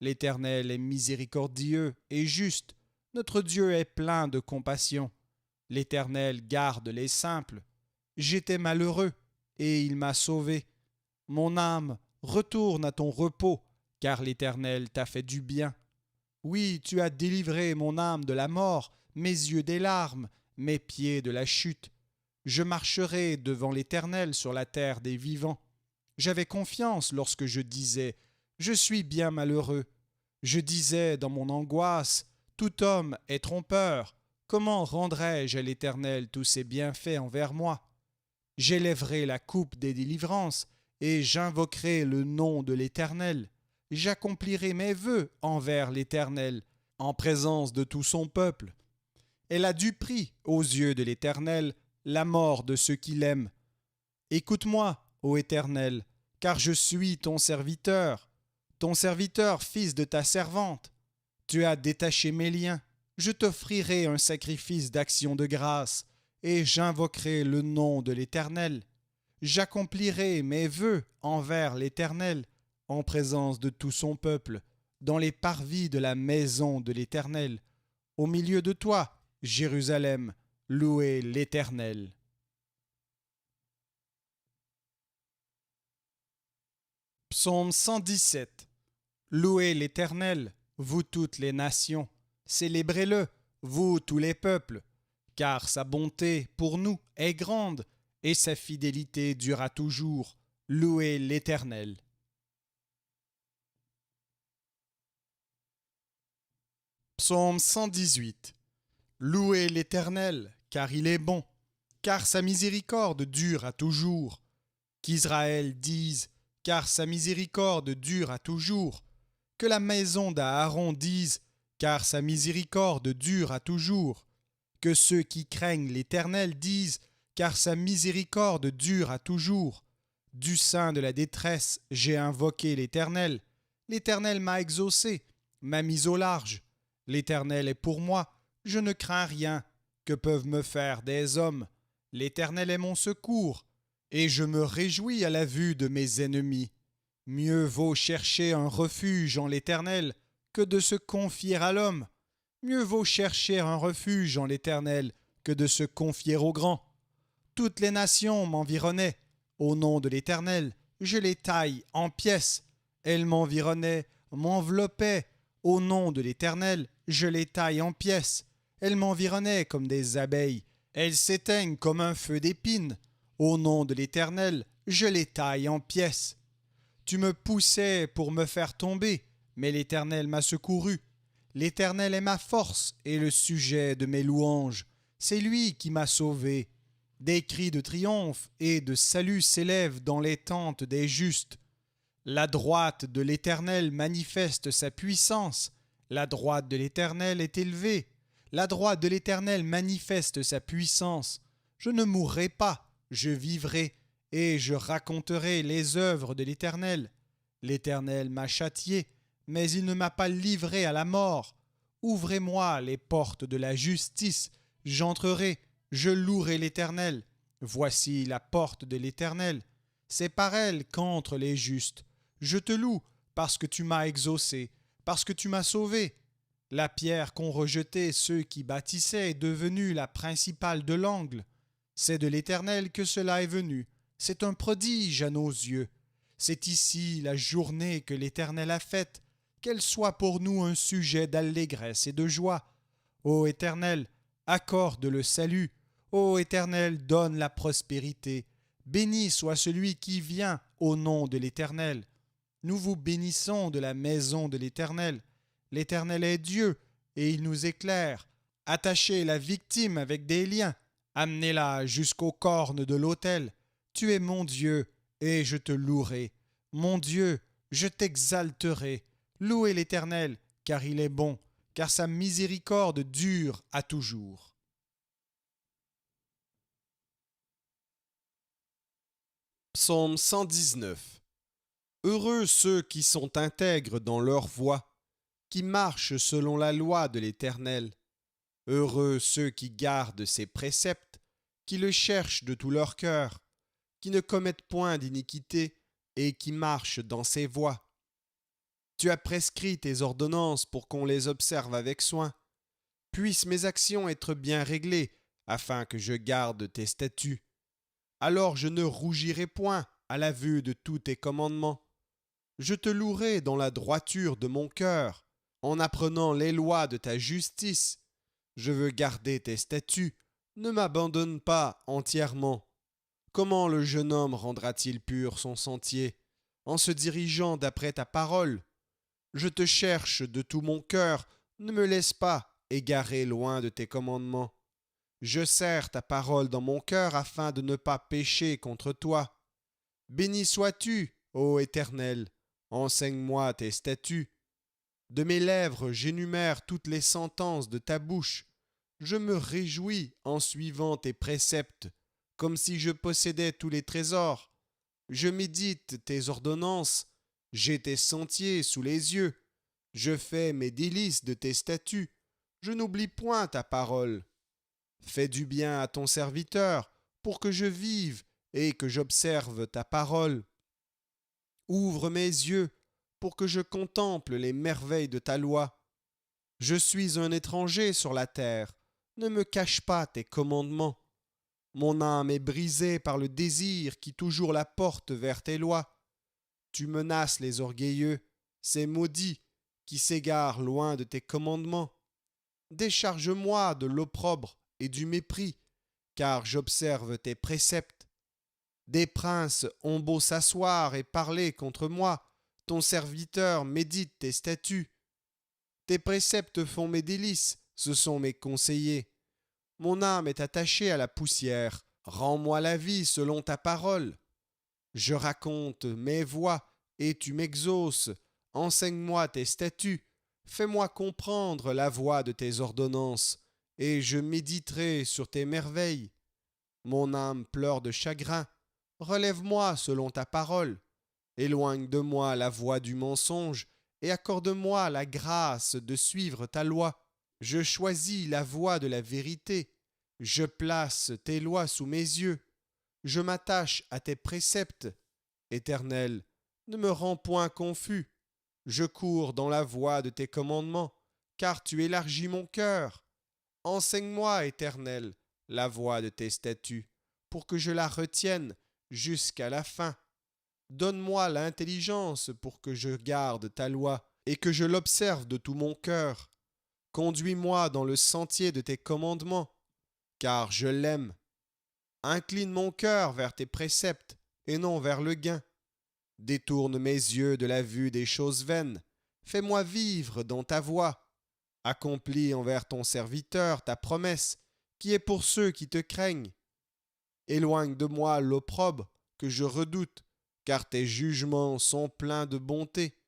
L'Éternel est miséricordieux et juste, notre Dieu est plein de compassion. L'Éternel garde les simples. J'étais malheureux, et il m'a sauvé. Mon âme, retourne à ton repos, car l'Éternel t'a fait du bien. Oui, tu as délivré mon âme de la mort, mes yeux des larmes, mes pieds de la chute. Je marcherai devant l'Éternel sur la terre des vivants. J'avais confiance lorsque je disais « Je suis bien malheureux ». Je disais dans mon angoisse « Tout homme est trompeur. Comment rendrai-je à l'Éternel tous ses bienfaits envers moi ?» J'élèverai la coupe des délivrances et j'invoquerai le nom de l'Éternel. J'accomplirai mes vœux envers l'Éternel, en présence de tout son peuple. Elle a du prix aux yeux de l'Éternel la mort de ceux qui l'aiment. Écoute-moi, ô Éternel, car je suis ton serviteur fils de ta servante. Tu as détaché mes liens. Je t'offrirai un sacrifice d'action de grâce, et j'invoquerai le nom de l'Éternel. J'accomplirai mes vœux envers l'Éternel, en présence de tout son peuple, dans les parvis de la maison de l'Éternel. Au milieu de toi, Jérusalem, louez l'Éternel. Psaume 117. Louez l'Éternel, vous toutes les nations, célébrez-le, vous tous les peuples, car sa bonté pour nous est grande et sa fidélité durera toujours. Louez l'Éternel. Psaume 118. Louez l'Éternel, car il est bon, car sa miséricorde dure à toujours. Qu'Israël dise, car sa miséricorde dure à toujours. Que la maison d'Aaron dise, car sa miséricorde dure à toujours. Que ceux qui craignent l'Éternel disent, car sa miséricorde dure à toujours. Du sein de la détresse, j'ai invoqué l'Éternel. L'Éternel m'a exaucé, m'a mis au large. L'Éternel est pour moi, je ne crains rien. Que peuvent me faire des hommes? L'Éternel est mon secours, et je me réjouis à la vue de mes ennemis. Mieux vaut chercher un refuge en l'Éternel que de se confier à l'homme. Mieux vaut chercher un refuge en l'Éternel que de se confier aux grands. Toutes les nations m'environnaient. Au nom de l'Éternel, je les taille en pièces. Elles m'environnaient, m'enveloppaient. Au nom de l'Éternel, je les taille en pièces. Elles m'environnaient comme des abeilles. Elles s'éteignent comme un feu d'épines. Au nom de l'Éternel, je les taille en pièces. Tu me poussais pour me faire tomber, mais l'Éternel m'a secouru. L'Éternel est ma force et le sujet de mes louanges. C'est lui qui m'a sauvé. Des cris de triomphe et de salut s'élèvent dans les tentes des justes. La droite de l'Éternel manifeste sa puissance. La droite de l'Éternel est élevée. La droite de l'Éternel manifeste sa puissance. Je ne mourrai pas, je vivrai, et je raconterai les œuvres de l'Éternel. L'Éternel m'a châtié, mais il ne m'a pas livré à la mort. Ouvrez-moi les portes de la justice, j'entrerai, je louerai l'Éternel. Voici la porte de l'Éternel. C'est par elle qu'entrent les justes. Je te loue parce que tu m'as exaucé, parce que tu m'as sauvé. La pierre qu'ont rejetée ceux qui bâtissaient est devenue la principale de l'angle. C'est de l'Éternel que cela est venu. C'est un prodige à nos yeux. C'est ici la journée que l'Éternel a faite. Qu'elle soit pour nous un sujet d'allégresse et de joie. Ô Éternel, accorde le salut. Ô Éternel, donne la prospérité. Béni soit celui qui vient au nom de l'Éternel. Nous vous bénissons de la maison de l'Éternel. L'Éternel est Dieu, et il nous éclaire. Attachez la victime avec des liens. Amenez-la jusqu'aux cornes de l'autel. Tu es mon Dieu, et je te louerai. Mon Dieu, je t'exalterai. Louez l'Éternel, car il est bon, car sa miséricorde dure à toujours. Psaume 119. Heureux ceux qui sont intègres dans leur voie, qui marchent selon la loi de l'Éternel. Heureux ceux qui gardent ses préceptes, qui le cherchent de tout leur cœur, qui ne commettent point d'iniquité et qui marchent dans ses voies. Tu as prescrit tes ordonnances pour qu'on les observe avec soin. Puissent mes actions être bien réglées, afin que je garde tes statuts. Alors je ne rougirai point à la vue de tous tes commandements. Je te louerai dans la droiture de mon cœur, en apprenant les lois de ta justice. Je veux garder tes statuts, ne m'abandonne pas entièrement. Comment le jeune homme rendra-t-il pur son sentier, en se dirigeant d'après ta parole? Je te cherche de tout mon cœur, ne me laisse pas égarer loin de tes commandements. Je serre ta parole dans mon cœur afin de ne pas pécher contre toi. Béni sois-tu, ô Éternel, enseigne-moi tes statuts. De mes lèvres j'énumère toutes les sentences de ta bouche. Je me réjouis en suivant tes préceptes, comme si je possédais tous les trésors. Je médite tes ordonnances, j'ai tes sentiers sous les yeux. Je fais mes délices de tes statuts, je n'oublie point ta parole. Fais du bien à ton serviteur, pour que je vive et que j'observe ta parole. Ouvre mes yeux, pour que je contemple les merveilles de ta loi. Je suis un étranger sur la terre, ne me cache pas tes commandements. Mon âme est brisée par le désir qui toujours la porte vers tes lois. Tu menaces les orgueilleux, c'est maudit,
qui s'égare loin de tes commandements. Décharge-moi de l'opprobre et du mépris, car j'observe tes préceptes. Des princes ont beau s'asseoir et parler contre moi, ton serviteur médite tes statuts. Tes préceptes font mes délices, ce sont mes conseillers. Mon âme est attachée à la poussière, rends-moi la vie selon ta parole. Je raconte mes voies et tu m'exauces, enseigne-moi tes statuts, fais-moi comprendre la voie de tes ordonnances, et je méditerai sur tes merveilles. Mon âme pleure de chagrin, relève-moi selon ta parole, éloigne de moi la voie du mensonge, et accorde-moi la grâce de suivre ta loi. Je choisis la voie de la vérité, je place tes lois sous mes yeux, je m'attache à tes préceptes. Éternel, ne me rends point confus, je cours dans la voie de tes commandements, car tu élargis mon cœur. Enseigne-moi, Éternel, la voie de tes statuts, pour que je la retienne jusqu'à la fin. Donne-moi l'intelligence pour que je garde ta loi et que je l'observe de tout mon cœur. Conduis-moi dans le sentier de tes commandements, car je l'aime. Incline mon cœur vers tes préceptes et non vers le gain. Détourne mes yeux de la vue des choses vaines. Fais-moi vivre dans ta voie. Accomplis envers ton serviteur ta promesse, qui est pour ceux qui te craignent. Éloigne de moi l'opprobre que je redoute, car tes jugements sont pleins de bonté.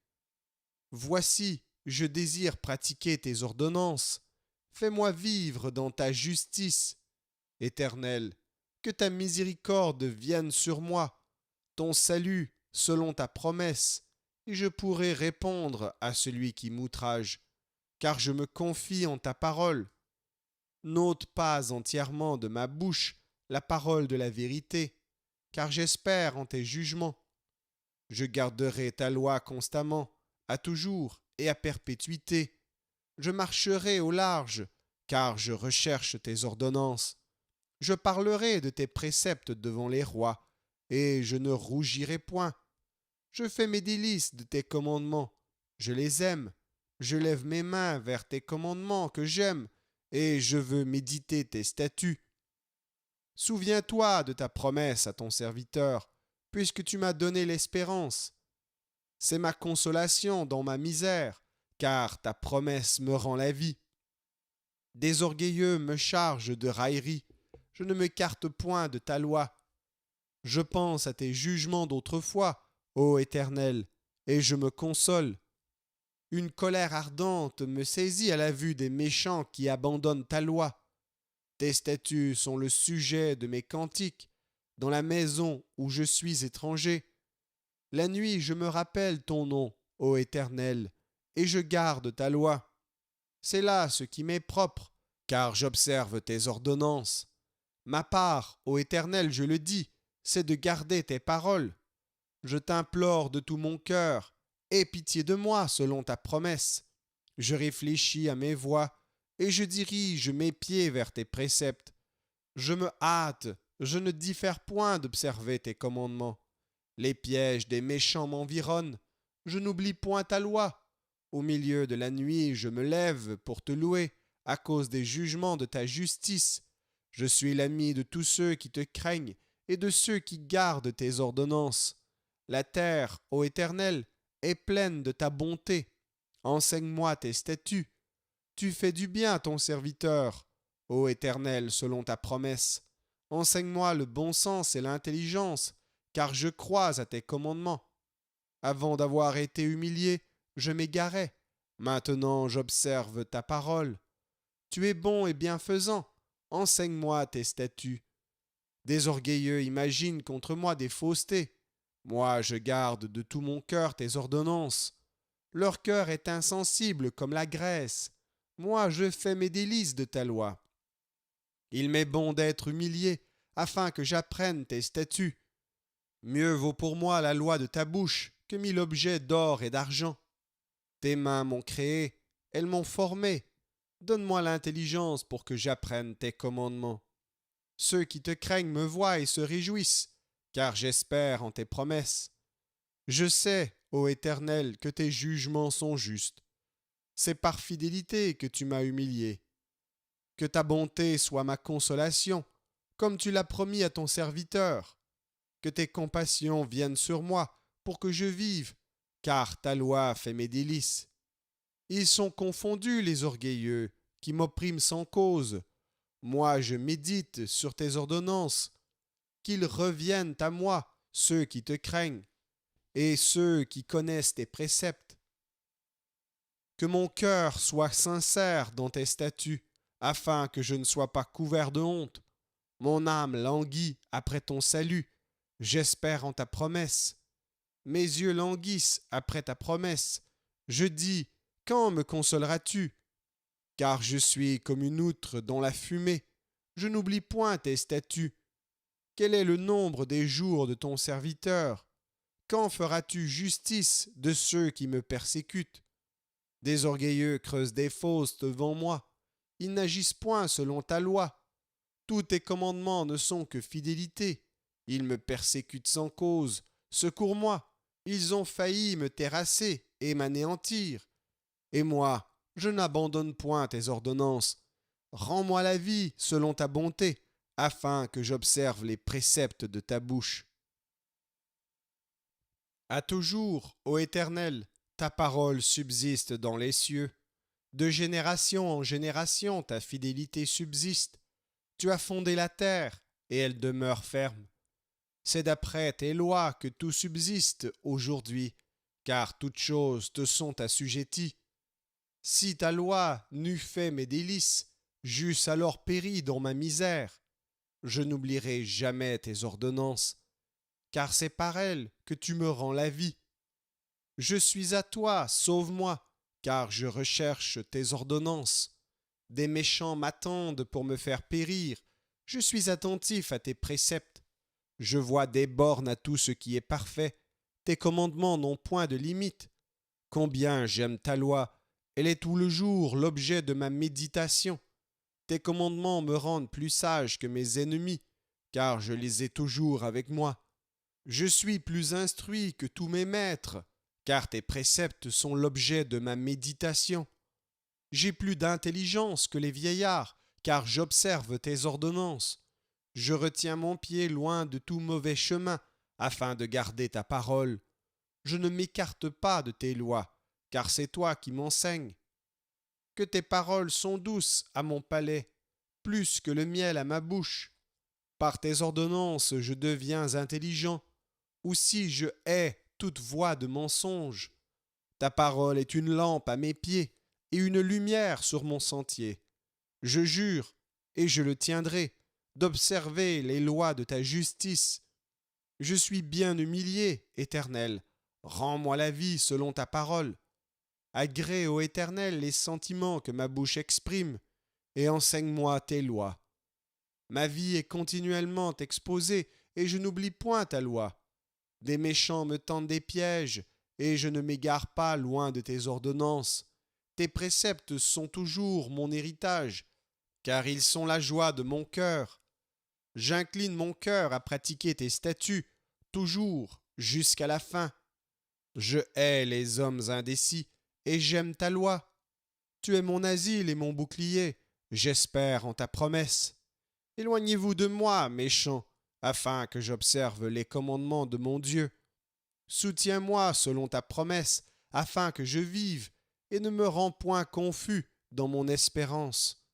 Voici, je désire pratiquer tes ordonnances. Fais-moi vivre dans ta justice. Éternel, que ta miséricorde vienne sur moi, ton salut selon ta promesse, et je pourrai répondre à celui qui m'outrage, car je me confie en ta parole. N'ôte pas entièrement de ma bouche la parole de la vérité, car j'espère en tes jugements. Je garderai ta loi constamment, à toujours et à perpétuité. Je marcherai au large, car je recherche tes ordonnances. Je parlerai de tes préceptes devant les rois, et je ne rougirai point. Je fais mes délices de tes commandements, je les aime. Je lève mes mains vers tes commandements que j'aime, et je veux méditer tes statuts. Souviens-toi de ta promesse à ton serviteur, puisque tu m'as donné l'espérance. C'est ma consolation dans ma misère, car ta promesse me rend la vie. Des orgueilleux me chargent de raillerie, je ne m'écarte point de ta loi. Je pense à tes jugements d'autrefois, ô Éternel, et je me console. Une colère ardente me saisit à la vue des méchants qui abandonnent ta loi. Tes statuts sont le sujet de mes cantiques, dans la maison où je suis étranger. La nuit je me rappelle ton nom, ô Éternel, et je garde ta loi. C'est là ce qui m'est propre, car j'observe tes ordonnances. Ma part, ô Éternel, je le dis, c'est de garder tes paroles. Je t'implore de tout mon cœur, aie pitié de moi selon ta promesse. Je réfléchis à mes voies, et je dirige mes pieds vers tes préceptes. Je me hâte, je ne diffère point d'observer tes commandements. Les pièges des méchants m'environnent, je n'oublie point ta loi. Au milieu de la nuit, je me lève pour te louer, à cause des jugements de ta justice. Je suis l'ami de tous ceux qui te craignent et de ceux qui gardent tes ordonnances. La terre, ô Éternel, est pleine de ta bonté. Enseigne-moi tes statuts. Tu fais du bien à ton serviteur, ô Éternel, selon ta promesse. Enseigne-moi le bon sens et l'intelligence, car je crois à tes commandements. Avant d'avoir été humilié, je m'égarais. Maintenant j'observe ta parole. Tu es bon et bienfaisant. Enseigne-moi tes statuts. Des orgueilleux imaginent contre moi des faussetés. Moi, je garde de tout mon cœur tes ordonnances. Leur cœur est insensible comme la graisse. Moi, je fais mes délices de ta loi. Il m'est bon d'être humilié, afin que j'apprenne tes statuts. Mieux vaut pour moi la loi de ta bouche que mille objets d'or et d'argent. Tes mains m'ont créé, elles m'ont formé. Donne-moi l'intelligence pour que j'apprenne tes commandements. Ceux qui te craignent me voient et se réjouissent, car j'espère en tes promesses. Je sais, ô Éternel, que tes jugements sont justes. C'est par fidélité que tu m'as humilié. Que ta bonté soit ma consolation, comme tu l'as promis à ton serviteur. Que tes compassions viennent sur moi pour que je vive, car ta loi fait mes délices. Ils sont confondus, les orgueilleux, qui m'oppriment sans cause. Moi, je médite sur tes ordonnances. Qu'ils reviennent à moi, ceux qui te craignent, et ceux qui connaissent tes préceptes. Que mon cœur soit sincère dans tes statuts, afin que je ne sois pas couvert de honte. Mon âme languit après ton salut, j'espère en ta promesse. Mes yeux languissent après ta promesse. Je dis, quand me consoleras-tu? Car je suis comme une outre dans la fumée. Je n'oublie point tes statuts. Quel est le nombre des jours de ton serviteur? Quand feras-tu justice de ceux qui me persécutent? Des orgueilleux creusent des fosses devant moi. Ils n'agissent point selon ta loi. Tous tes commandements ne sont que fidélité. Ils me persécutent sans cause. Secours-moi. Ils ont failli me terrasser et m'anéantir. Et moi, je n'abandonne point tes ordonnances. Rends-moi la vie selon ta bonté, afin que j'observe les préceptes de ta bouche. À toujours, ô Éternel, ta parole subsiste dans les cieux. De génération en génération, ta fidélité subsiste. Tu as fondé la terre, et elle demeure ferme. C'est d'après tes lois que tout subsiste aujourd'hui, car toutes choses te sont assujetties. Si ta loi n'eût fait mes délices, j'eusse alors péri dans ma misère. Je n'oublierai jamais tes ordonnances, car c'est par elles que tu me rends la vie. Je suis à toi, sauve-moi, car je recherche tes ordonnances. Des méchants m'attendent pour me faire périr. Je suis attentif à tes préceptes. Je vois des bornes à tout ce qui est parfait. Tes commandements n'ont point de limite. Combien j'aime ta loi. Elle est tout le jour l'objet de ma méditation. Tes commandements me rendent plus sage que mes ennemis, car je les ai toujours avec moi. Je suis plus instruit que tous mes maîtres, car tes préceptes sont l'objet de ma méditation. J'ai plus d'intelligence que les vieillards, car j'observe tes ordonnances. Je retiens mon pied loin de tout mauvais chemin, afin de garder ta parole. Je ne m'écarte pas de tes lois, car c'est toi qui m'enseignes. Que tes paroles sont douces à mon palais, plus que le miel à ma bouche. Par tes ordonnances je deviens intelligent, ou si je hais toute voix de mensonge. Ta parole est une lampe à mes pieds et une lumière sur mon sentier. Je jure, et je le tiendrai, d'observer les lois de ta justice. Je suis bien humilié, Éternel. Rends-moi la vie selon ta parole. Agrée, ô Éternel, les sentiments que ma bouche exprime, et enseigne-moi tes lois. Ma vie est continuellement exposée, et je n'oublie point ta loi. Des méchants me tendent des pièges, et je ne m'égare pas loin de tes ordonnances. Tes préceptes sont toujours mon héritage, car ils sont la joie de mon cœur. J'incline mon cœur à pratiquer tes statuts, toujours, jusqu'à la fin. Je hais les hommes indécis, et j'aime ta loi. Tu es mon asile et mon bouclier, j'espère en ta promesse. Éloignez-vous de moi, méchants, afin que j'observe les commandements de mon Dieu. Soutiens-moi selon ta promesse, afin que je vive, et ne me rends point confus dans mon espérance.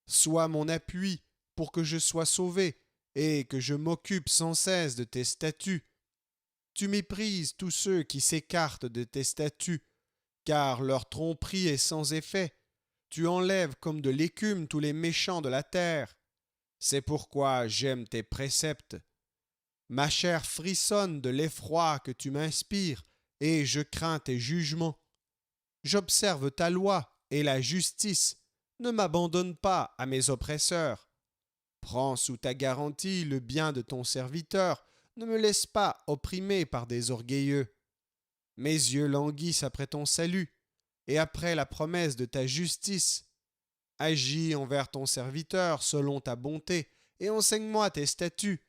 Sois mon appui pour que je sois sauvé, et que je m'occupe sans cesse de tes statuts. Tu méprises tous ceux qui s'écartent de tes statuts, car leur tromperie est sans effet. Tu enlèves comme de l'écume tous les méchants de la terre. C'est pourquoi j'aime tes préceptes. Ma chair frissonne de l'effroi que tu m'inspires, et je crains tes jugements. J'observe ta loi et la justice. Ne m'abandonne pas à mes oppresseurs. Prends sous ta garantie le bien de ton serviteur. Ne me laisse pas opprimer par des orgueilleux. Mes yeux languissent après ton salut et après la promesse de ta justice. Agis envers ton serviteur selon ta bonté et enseigne-moi tes statuts.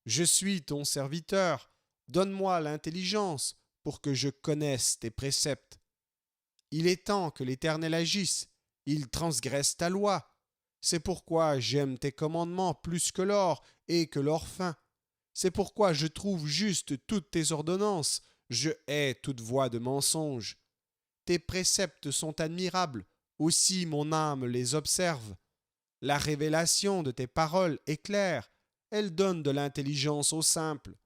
Je suis ton serviteur. Donne-moi l'intelligence pour que je connaisse tes préceptes. Il est temps que l'Éternel agisse. Il transgresse ta loi. C'est pourquoi j'aime tes commandements plus que l'or et que l'or fin. C'est pourquoi je trouve juste toutes tes ordonnances. Je hais toute voie de mensonge. Tes préceptes sont admirables. Aussi mon âme les observe. La révélation de tes paroles est claire. Elle donne de l'intelligence aux simples.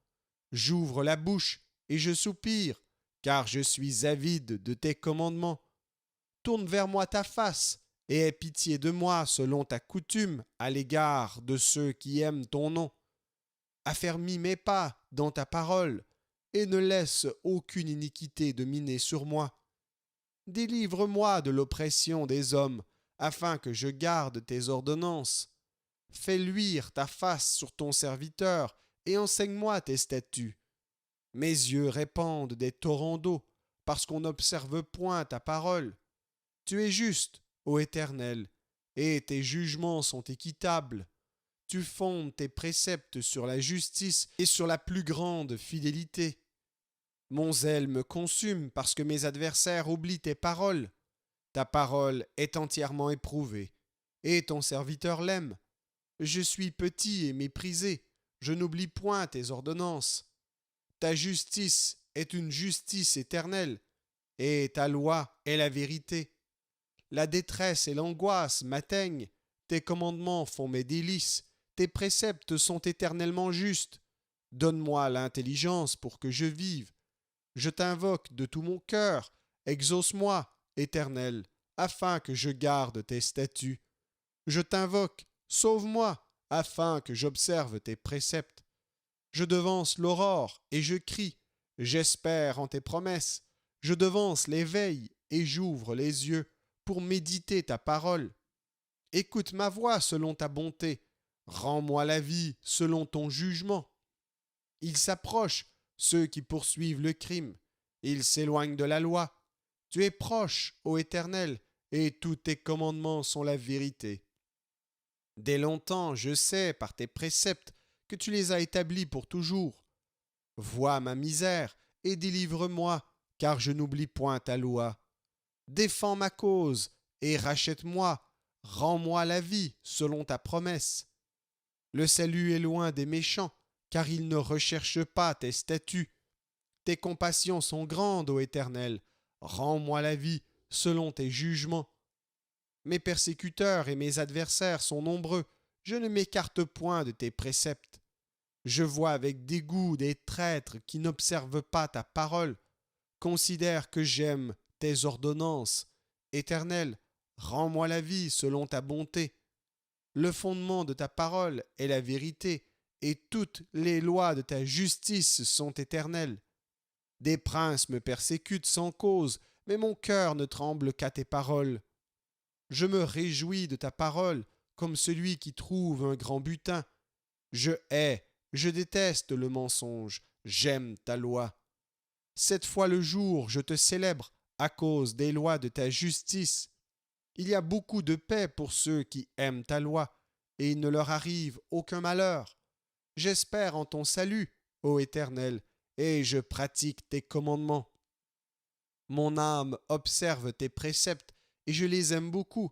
J'ouvre la bouche et je soupire, car je suis avide de tes commandements. Tourne vers moi ta face et aie pitié de moi selon ta coutume à l'égard de ceux qui aiment ton nom. Affermis mes pas dans ta parole et ne laisse aucune iniquité dominer sur moi. Délivre-moi de l'oppression des hommes, afin que je garde tes ordonnances. Fais luire ta face sur ton serviteur et enseigne-moi tes statuts. Mes yeux répandent des torrents d'eau, parce qu'on n'observe point ta parole. Tu es juste, ô Éternel, et tes jugements sont équitables. Tu fondes tes préceptes sur la justice et sur la plus grande fidélité. Mon zèle me consume parce que mes adversaires oublient tes paroles. Ta parole est entièrement éprouvée, et ton serviteur l'aime. Je suis petit et méprisé, je n'oublie point tes ordonnances. Ta justice est une justice éternelle, et ta loi est la vérité. La détresse et l'angoisse m'atteignent, tes commandements font mes délices, tes préceptes sont éternellement justes. Donne-moi l'intelligence pour que je vive. Je t'invoque de tout mon cœur, exauce-moi, Éternel, afin que je garde tes statuts. Je t'invoque, sauve-moi, afin que j'observe tes préceptes. Je devance l'aurore et je crie, j'espère en tes promesses. Je devance l'éveil et j'ouvre les yeux pour méditer ta parole. Écoute ma voix selon ta bonté, rends-moi la vie selon ton jugement. Ils s'approchent, ceux qui poursuivent le crime, ils s'éloignent de la loi. Tu es proche, ô Éternel, et tous tes commandements sont la vérité. Dès longtemps, je sais par tes préceptes que tu les as établis pour toujours. Vois ma misère et délivre-moi, car je n'oublie point ta loi. Défends ma cause et rachète-moi, rends-moi la vie selon ta promesse. Le salut est loin des méchants, car ils ne recherchent pas tes statuts. Tes compassions sont grandes, ô Éternel, rends-moi la vie selon tes jugements. Mes persécuteurs et mes adversaires sont nombreux, je ne m'écarte point de tes préceptes. Je vois avec dégoût des traîtres qui n'observent pas ta parole. Considère que j'aime tes ordonnances. Éternel, rends-moi la vie selon ta bonté. Le fondement de ta parole est la vérité, et toutes les lois de ta justice sont éternelles. Des princes me persécutent sans cause, mais mon cœur ne tremble qu'à tes paroles. Je me réjouis de ta parole, comme celui qui trouve un grand butin. Je déteste le mensonge, j'aime ta loi. 7 fois le jour, je te célèbre à cause des lois de ta justice. Il y a beaucoup de paix pour ceux qui aiment ta loi, et il ne leur arrive aucun malheur. J'espère en ton salut, ô Éternel, et je pratique tes commandements. Mon âme observe tes préceptes, et je les aime beaucoup.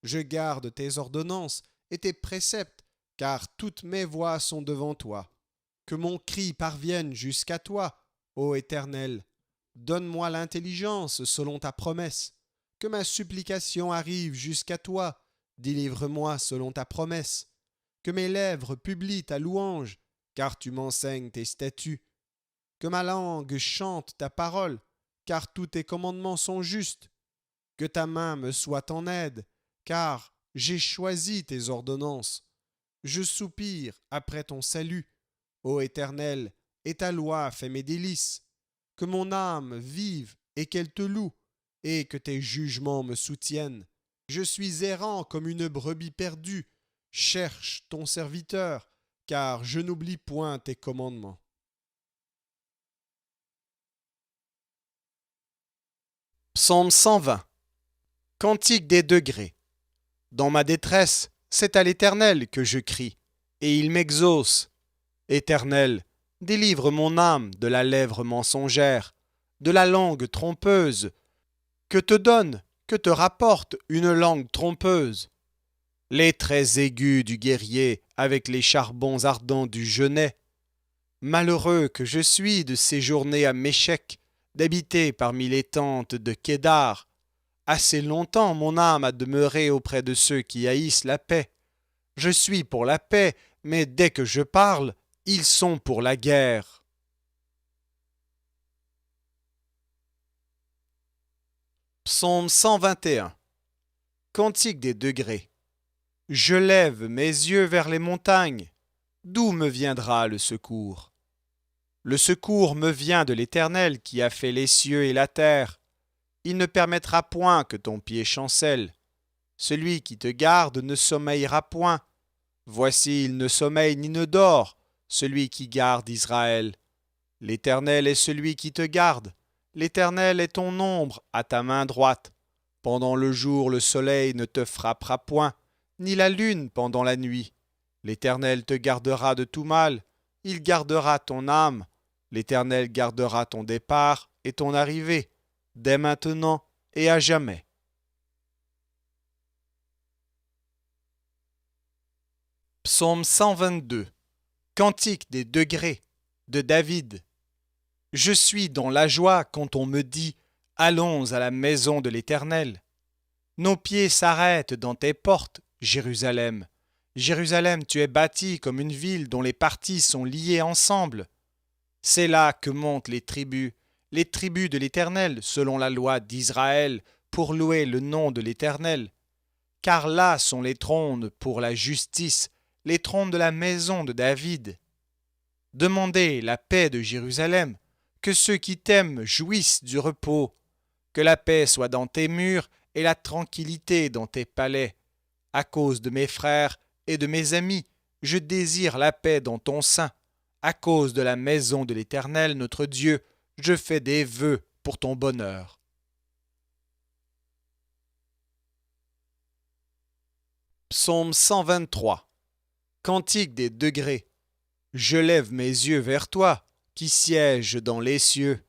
Je garde tes ordonnances et tes préceptes, car toutes mes voies sont devant toi. Que mon cri parvienne jusqu'à toi, ô Éternel. Donne-moi l'intelligence selon ta promesse. Que ma supplication arrive jusqu'à toi. Délivre-moi selon ta promesse. Que mes lèvres publient ta louange, car tu m'enseignes tes statuts. Que ma langue chante ta parole, car tous tes commandements sont justes. Que ta main me soit en aide, car j'ai choisi tes ordonnances. Je soupire après ton salut, ô Éternel, et ta loi fait mes délices. Que mon âme vive et qu'elle te loue, et que tes jugements me soutiennent. Je suis errant comme une brebis perdue. Cherche ton serviteur, car je n'oublie point tes commandements.
Psaume 120. Cantique des degrés. Dans ma détresse, c'est à l'Éternel que je crie, et il m'exauce. Éternel, délivre mon âme de la lèvre mensongère, de la langue trompeuse. Que te donne, que te rapporte une langue trompeuse? Les traits aigus du guerrier avec les charbons ardents du genêt. Malheureux que je suis de séjourner à Méchec, d'habiter parmi les tentes de Kédar. Assez longtemps mon âme a demeuré auprès de ceux qui haïssent la paix. Je suis pour la paix, mais dès que je parle, ils sont pour la guerre. Psaume 121. Cantique des degrés. Je lève mes yeux vers les montagnes. D'où me viendra le secours? Le secours me vient de l'Éternel qui a fait les cieux et la terre. Il ne permettra point que ton pied chancelle. Celui qui te garde ne sommeillera point. Voici, il ne sommeille ni ne dort, celui qui garde Israël. L'Éternel est celui qui te garde. L'Éternel est ton ombre à ta main droite. Pendant le jour, le soleil ne te frappera point, ni la lune pendant la nuit. L'Éternel te gardera de tout mal. Il gardera ton âme. L'Éternel gardera ton départ et ton arrivée, dès maintenant et à jamais. Psaume 122. Cantique des degrés de David. Je suis dans la joie quand on me dit « Allons à la maison de l'Éternel ». Nos pieds s'arrêtent dans tes portes, Jérusalem. Jérusalem, tu es bâtie comme une ville dont les parties sont liées ensemble. C'est là que montent les tribus de l'Éternel, selon la loi d'Israël, pour louer le nom de l'Éternel. Car là sont les trônes pour la justice, les trônes de la maison de David. Demandez la paix de Jérusalem, que ceux qui t'aiment jouissent du repos, que la paix soit dans tes murs et la tranquillité dans tes palais. À cause de mes frères et de mes amis, je désire la paix dans ton sein. À cause de la maison de l'Éternel, notre Dieu, je fais des vœux pour ton bonheur. Psaume 123. Cantique des degrés. Je lève mes yeux vers toi, qui sièges dans les cieux.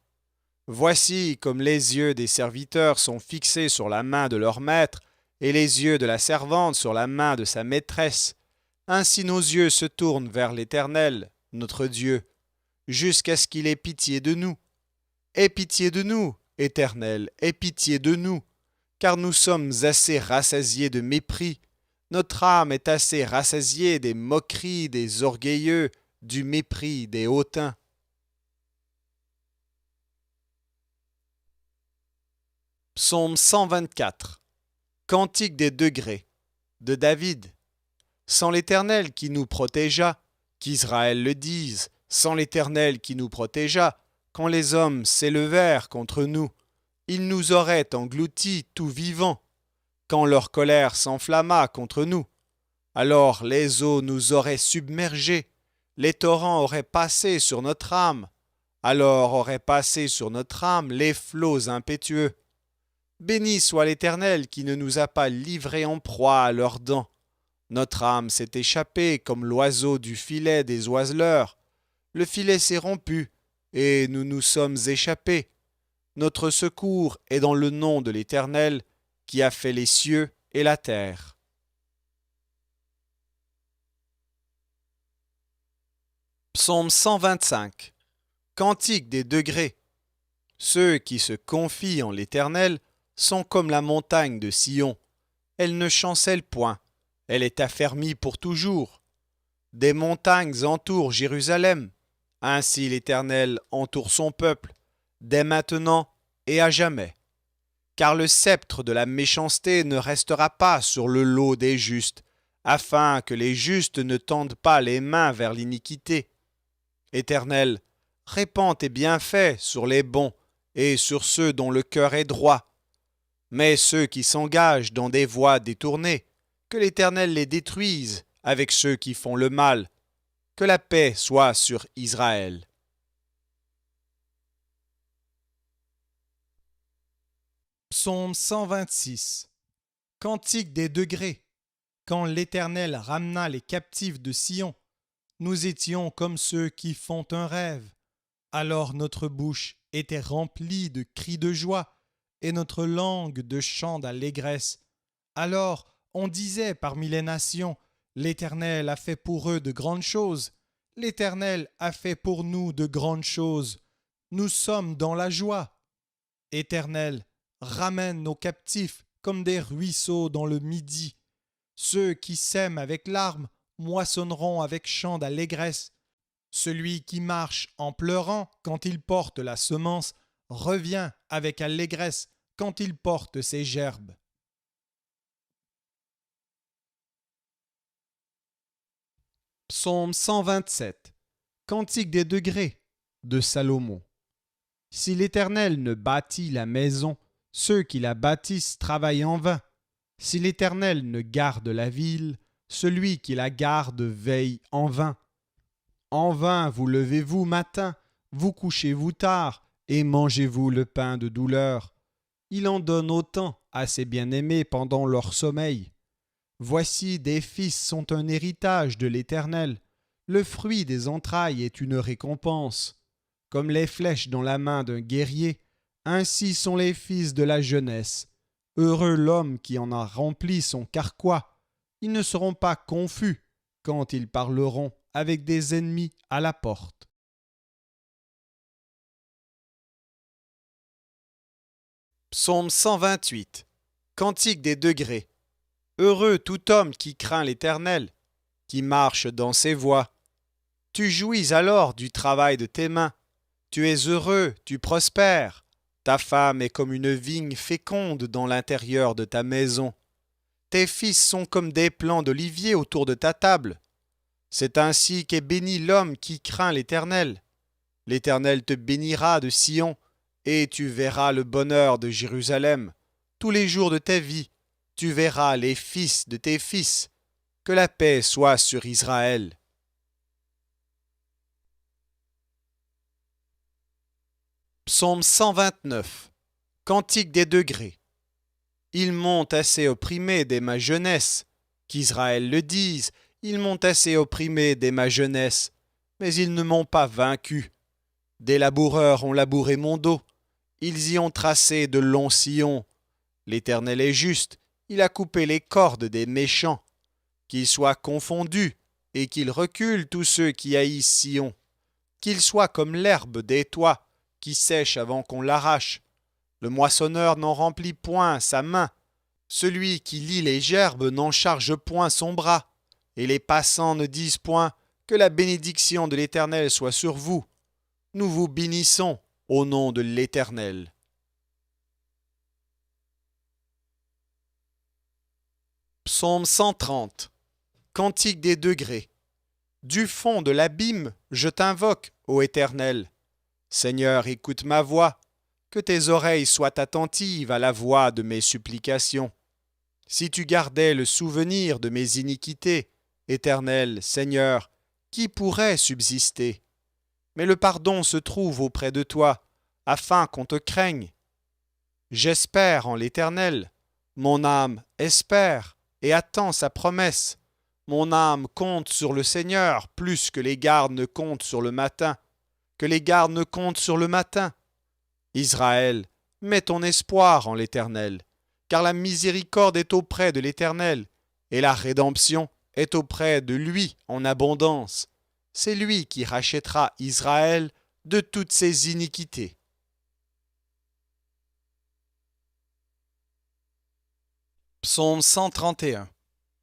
Voici comme les yeux des serviteurs sont fixés sur la main de leur maître, et les yeux de la servante sur la main de sa maîtresse. Ainsi nos yeux se tournent vers l'Éternel, notre Dieu, jusqu'à ce qu'il ait pitié de nous. Aie pitié de nous, Éternel, aie pitié de nous, car nous sommes assez rassasiés de mépris. Notre âme est assez rassasiée des moqueries des orgueilleux, du mépris des hautains. Psaume 124. Cantique des degrés de David. Sans l'Éternel qui nous protégea, qu'Israël le dise, sans l'Éternel qui nous protégea, quand les hommes s'élevèrent contre nous, ils nous auraient engloutis tout vivants. Quand leur colère s'enflamma contre nous, alors les eaux nous auraient submergés, les torrents auraient passé sur notre âme, alors auraient passé sur notre âme les flots impétueux. Béni soit l'Éternel qui ne nous a pas livrés en proie à leurs dents. Notre âme s'est échappée comme l'oiseau du filet des oiseleurs. Le filet s'est rompu, et nous nous sommes échappés. Notre secours est dans le nom de l'Éternel, qui a fait les cieux et la terre. Psaume 125. Cantique des degrés. Ceux qui se confient en l'Éternel sont comme la montagne de Sion. Elle ne chancelle point, elle est affermie pour toujours. Des montagnes entourent Jérusalem. Ainsi l'Éternel entoure son peuple, dès maintenant et à jamais. Car le sceptre de la méchanceté ne restera pas sur le lot des justes, afin que les justes ne tendent pas les mains vers l'iniquité. Éternel, répands tes bienfaits sur les bons et sur ceux dont le cœur est droit. Mais ceux qui s'engagent dans des voies détournées, que l'Éternel les détruise avec ceux qui font le mal. Que la paix soit sur Israël. Psaume 126. Cantique des degrés. Quand l'Éternel ramena les captifs de Sion, nous étions comme ceux qui font un rêve. Alors notre bouche était remplie de cris de joie, et notre langue de chant d'allégresse. Alors on disait parmi les nations, l'Éternel a fait pour eux de grandes choses. L'Éternel a fait pour nous de grandes choses. Nous sommes dans la joie. Éternel, ramène nos captifs comme des ruisseaux dans le midi. Ceux qui sèment avec larmes moissonneront avec chant d'allégresse. Celui qui marche en pleurant quand il porte la semence revient avec allégresse quand il porte ses gerbes. Psaume 127. Cantique des degrés de Salomon. Si l'Éternel ne bâtit la maison, ceux qui la bâtissent travaillent en vain. Si l'Éternel ne garde la ville, celui qui la garde veille en vain. En vain vous levez-vous matin, vous couchez-vous tard, et mangez-vous le pain de douleur. Il en donne autant à ses bien-aimés pendant leur sommeil. Voici des fils sont un héritage de l'Éternel. Le fruit des entrailles est une récompense. Comme les flèches dans la main d'un guerrier, ainsi sont les fils de la jeunesse. Heureux l'homme qui en a rempli son carquois. Ils ne seront pas confus quand ils parleront avec des ennemis à la porte. Psaume 128. Cantique des degrés. Heureux tout homme qui craint l'Éternel, qui marche dans ses voies. Tu jouis alors du travail de tes mains. Tu es heureux, tu prospères. Ta femme est comme une vigne féconde dans l'intérieur de ta maison. Tes fils sont comme des plants d'olivier autour de ta table. C'est ainsi qu'est béni l'homme qui craint l'Éternel. L'Éternel te bénira de Sion, et tu verras le bonheur de Jérusalem. Tous les jours de ta vie, tu verras les fils de tes fils. Que la paix soit sur Israël. Psaume 129. Cantique des degrés. Ils m'ont assez opprimé dès ma jeunesse. Qu'Israël le dise, ils m'ont assez opprimé dès ma jeunesse, mais ils ne m'ont pas vaincu. Des laboureurs ont labouré mon dos. Ils y ont tracé de longs sillons. L'Éternel est juste, il a coupé les cordes des méchants. Qu'ils soient confondus et qu'ils reculent tous ceux qui haïssent Sion. Qu'ils soient comme l'herbe des toits qui sèche avant qu'on l'arrache. Le moissonneur n'en remplit point sa main. Celui qui lie les gerbes n'en charge point son bras. Et les passants ne disent point que la bénédiction de l'Éternel soit sur vous. Nous vous bénissons au nom de l'Éternel. Psaume 130. Cantique des degrés. Du fond de l'abîme, je t'invoque, ô Éternel. Seigneur, écoute ma voix, que tes oreilles soient attentives à la voix de mes supplications. Si tu gardais le souvenir de mes iniquités, Éternel, Seigneur, qui pourrait subsister? Mais le pardon se trouve auprès de toi, afin qu'on te craigne. J'espère en l'Éternel, mon âme espère et attend sa promesse. Mon âme compte sur le Seigneur plus que les gardes ne comptent sur le matin, que les gardes ne comptent sur le matin. Israël, mets ton espoir en l'Éternel, car la miséricorde est auprès de l'Éternel, et la rédemption est auprès de lui en abondance. C'est lui qui rachètera Israël de toutes ses iniquités. Psaume 131.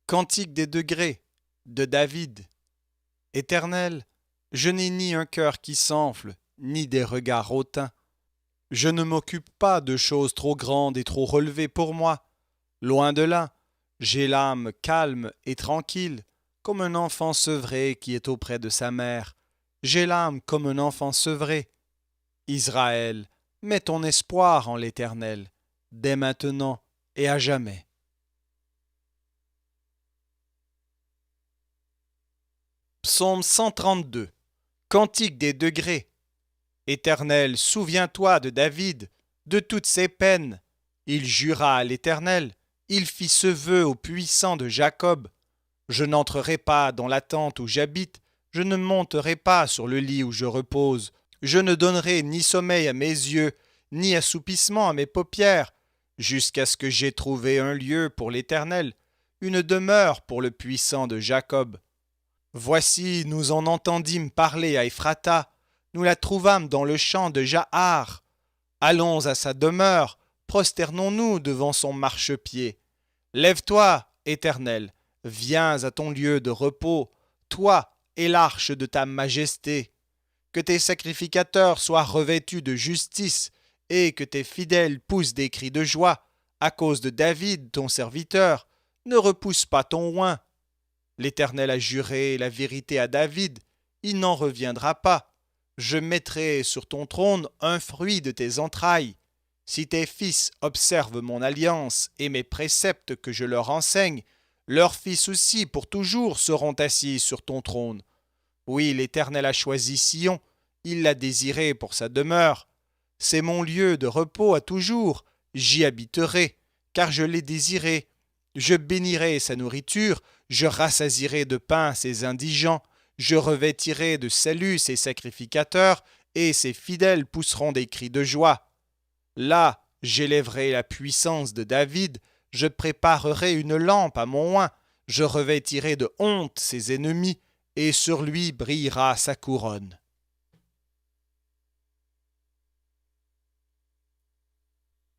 Cantique des degrés de David. Éternel, je n'ai ni un cœur qui s'enfle, ni des regards hautains. Je ne m'occupe pas de choses trop grandes et trop relevées pour moi. Loin de là, j'ai l'âme calme et tranquille, comme un enfant sevré qui est auprès de sa mère. J'ai l'âme comme un enfant sevré. Israël, mets ton espoir en l'Éternel, dès maintenant et à jamais. Psaume 132. Cantique des degrés. Éternel, souviens-toi de David, de toutes ses peines. Il jura à l'Éternel, il fit ce vœu au puissant de Jacob. Je n'entrerai pas dans la tente où j'habite, je ne monterai pas sur le lit où je repose. Je ne donnerai ni sommeil à mes yeux, ni assoupissement à mes paupières, jusqu'à ce que j'aie trouvé un lieu pour l'Éternel, une demeure pour le puissant de Jacob. Voici, nous en entendîmes parler à Ephrata, nous la trouvâmes dans le champ de Jahar. Allons à sa demeure, prosternons-nous devant son marchepied. Lève-toi, Éternel, viens à ton lieu de repos, toi et l'arche de ta majesté. Que tes sacrificateurs soient revêtus de justice, et que tes fidèles poussent des cris de joie, à cause de David, ton serviteur. Ne repousse pas ton oint. L'Éternel a juré la vérité à David, il n'en reviendra pas. Je mettrai sur ton trône un fruit de tes entrailles. Si tes fils observent mon alliance et mes préceptes que je leur enseigne, leurs fils aussi pour toujours seront assis sur ton trône. Oui, l'Éternel a choisi Sion, il l'a désiré pour sa demeure. C'est mon lieu de repos à toujours, j'y habiterai, car je l'ai désiré. Je bénirai sa nourriture, je rassasierai de pain ses indigents, je revêtirai de salut ses sacrificateurs, et ses fidèles pousseront des cris de joie. Là, j'élèverai la puissance de David, je préparerai une lampe à mon oint, je revêtirai de honte ses ennemis, et sur lui brillera sa couronne.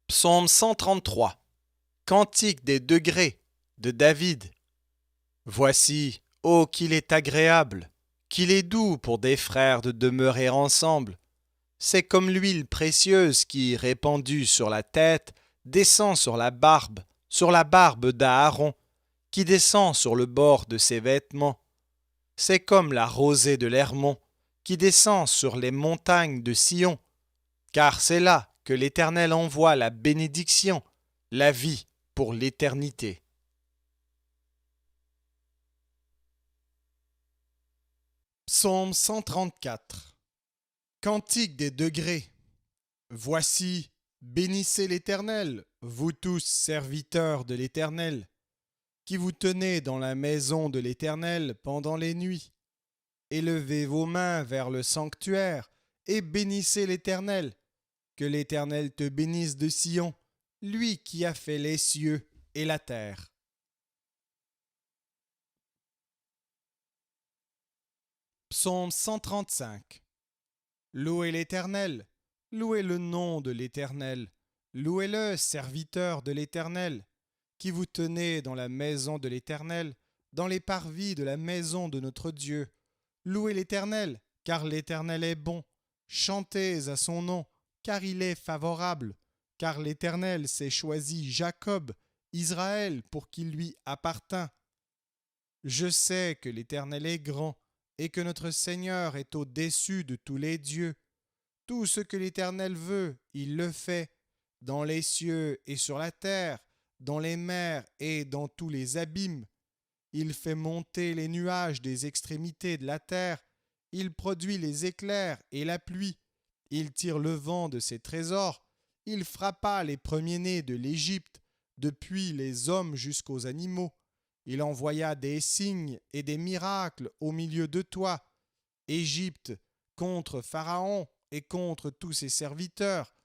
Psaume 133. Cantique des degrés de David. Voici, ô qu'il est agréable, qu'il est doux pour des frères de demeurer ensemble. C'est comme l'huile précieuse qui, répandue sur la tête, descend sur la barbe d'Aaron, qui descend sur le bord de ses vêtements. C'est comme la rosée de l'Hermon, qui descend sur les montagnes de Sion, car c'est là que l'Éternel envoie la bénédiction, la vie pour l'éternité.
Psaume 134. Cantique des degrés. Voici, bénissez l'Éternel, vous tous serviteurs de l'Éternel, qui vous tenez dans la maison de l'Éternel pendant les nuits. Élevez vos mains vers le sanctuaire et bénissez l'Éternel. Que l'Éternel te bénisse de Sion, lui qui a fait les cieux et la terre. Psaume 135. Louez l'Éternel, louez le nom de l'Éternel, louez-le, serviteurs de l'Éternel, qui vous tenez dans la maison de l'Éternel, dans les parvis de la maison de notre Dieu. Louez l'Éternel, car l'Éternel est bon. Chantez à son nom, car il est favorable. Car l'Éternel s'est choisi Jacob, Israël, pour qu'il lui appartint. Je sais que l'Éternel est grand, et que notre Seigneur est au-dessus de tous les dieux. Tout ce que l'Éternel veut, il le fait, dans les cieux et sur la terre, dans les mers et dans tous les abîmes. Il fait monter les nuages des extrémités de la terre, il produit les éclairs et la pluie, il tire le vent de ses trésors, il frappa les premiers-nés de l'Égypte, depuis les hommes jusqu'aux animaux. Il envoya des signes et des miracles au milieu de toi, Égypte, contre Pharaon et contre tous ses serviteurs.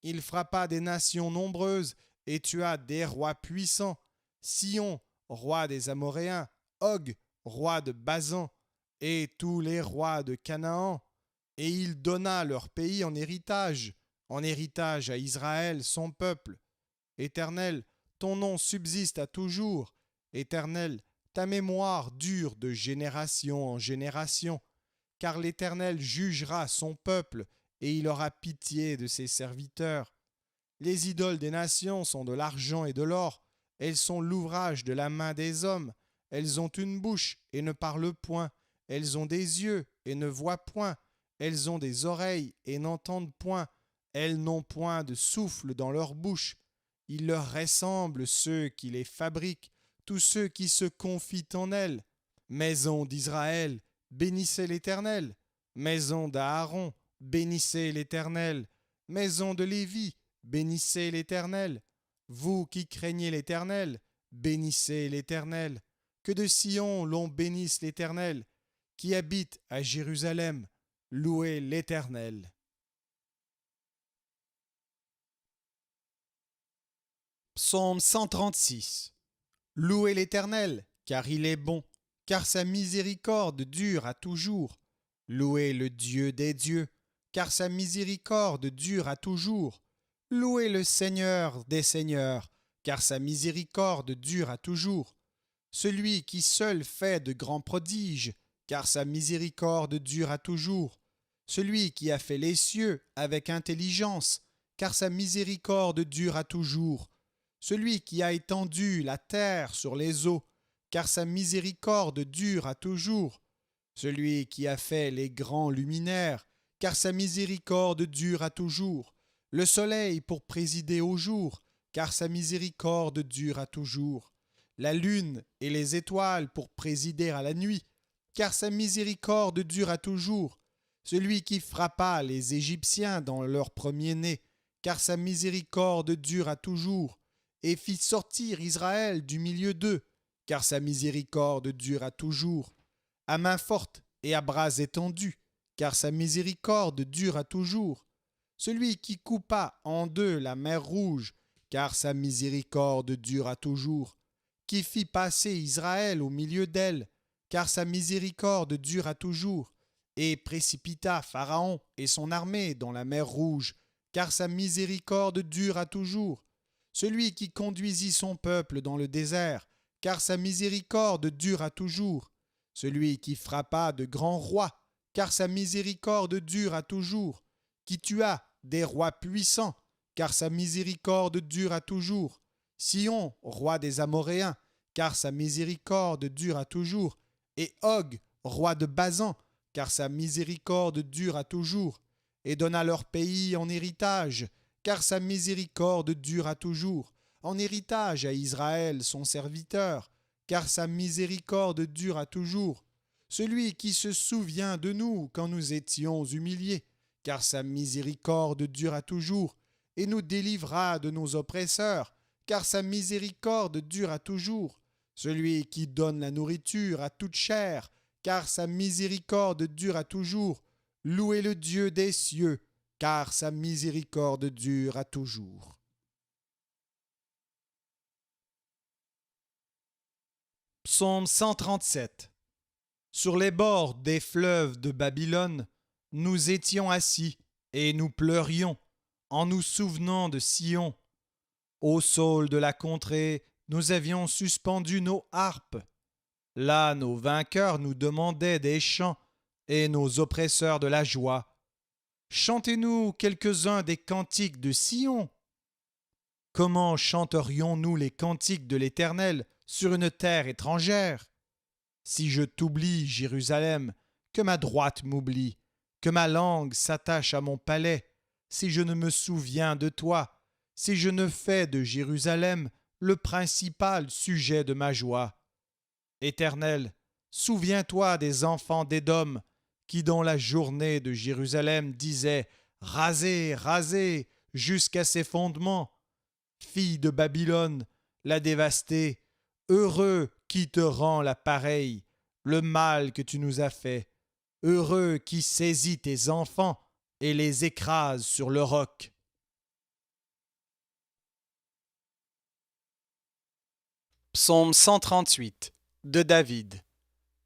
Il frappa des nations nombreuses et tua des rois puissants, Sion, roi des Amoréens, Og, roi de Basan, et tous les rois de Canaan. Et il donna leur pays en héritage à Israël, son peuple. Éternel, ton nom subsiste à toujours. Éternel, ta mémoire dure de génération en génération, car l'Éternel jugera son peuple et il aura pitié de ses serviteurs. Les idoles des nations sont de l'argent et de l'or, elles sont l'ouvrage de la main des hommes, elles ont une bouche et ne parlent point, elles ont des yeux et ne voient point, elles ont des oreilles et n'entendent point, elles n'ont point de souffle dans leur bouche. Il leur ressemble ceux qui les fabriquent, tous ceux qui se confient en elles. Maison d'Israël, bénissez l'Éternel. Maison d'Aaron, bénissez l'Éternel. Maison de Lévi, bénissez l'Éternel. Vous qui craignez l'Éternel, bénissez l'Éternel. Que de Sion l'on bénisse l'Éternel. Qui habite à Jérusalem, louez l'Éternel.
Psaume 136. Louez l'Éternel, car il est bon, car sa miséricorde dure à toujours. Louez le Dieu des dieux, car sa miséricorde dure à toujours. Louez le Seigneur des seigneurs, car sa miséricorde dure à toujours. Celui qui seul fait de grands prodiges, car sa miséricorde dure à toujours. Celui qui a fait les cieux avec intelligence, car sa miséricorde dure à toujours. Celui qui a étendu la terre sur les eaux, car sa miséricorde dure à toujours. Celui qui a fait les grands luminaires, car sa miséricorde dure à toujours. Le soleil pour présider au jour, car sa miséricorde dure à toujours. La lune et les étoiles pour présider à la nuit, car sa miséricorde dure à toujours. Celui qui frappa les Égyptiens dans leur premier-né, car sa miséricorde dure à toujours, et fit sortir Israël du milieu d'eux, car sa miséricorde dure à toujours, à main forte et à bras étendus, car sa miséricorde dure à toujours. Celui qui coupa en deux la mer Rouge, car sa miséricorde dure à toujours, qui fit passer Israël au milieu d'elle, car sa miséricorde dure à toujours, et précipita Pharaon et son armée dans la mer Rouge, car sa miséricorde dure à toujours. Celui qui conduisit son peuple dans le désert, car sa miséricorde dure à toujours. Celui qui frappa de grands rois, car sa miséricorde dure à toujours. Qui tua des rois puissants, car sa miséricorde dure à toujours. Sion, roi des Amoréens, car sa miséricorde dure à toujours. Et Og, roi de Basan, car sa miséricorde dure à toujours. Et donna leur pays en héritage, car sa miséricorde dure à toujours, en héritage à Israël son serviteur, car sa miséricorde dure à toujours. Celui qui se souvient de nous quand nous étions humiliés, car sa miséricorde dure à toujours, et nous délivra de nos oppresseurs, car sa miséricorde dure à toujours. Celui qui donne la nourriture à toute chair, car sa miséricorde dure à toujours. Louez le Dieu des cieux, car sa miséricorde dure à toujours. Psaume 137. Sur les bords des fleuves de Babylone, nous étions assis et nous pleurions en nous souvenant de Sion. Au saule de la contrée, nous avions suspendu nos harpes. Là, nos vainqueurs nous demandaient des chants et nos oppresseurs de la joie. Chantez-nous quelques-uns des cantiques de Sion. Comment chanterions-nous les cantiques de l'Éternel sur une terre étrangère? Si je t'oublie, Jérusalem, que ma droite m'oublie, que ma langue s'attache à mon palais, si je ne me souviens de toi, si je ne fais de Jérusalem le principal sujet de ma joie. Éternel, souviens-toi des enfants d'Édom, qui dans la journée de Jérusalem disaient « Rasez, rasez, jusqu'à ses fondements ». Fille de Babylone, la dévastée, heureux qui te rend la pareille, le mal que tu nous as fait, heureux qui saisit tes enfants et les écrase sur le roc. Psaume 138 de David.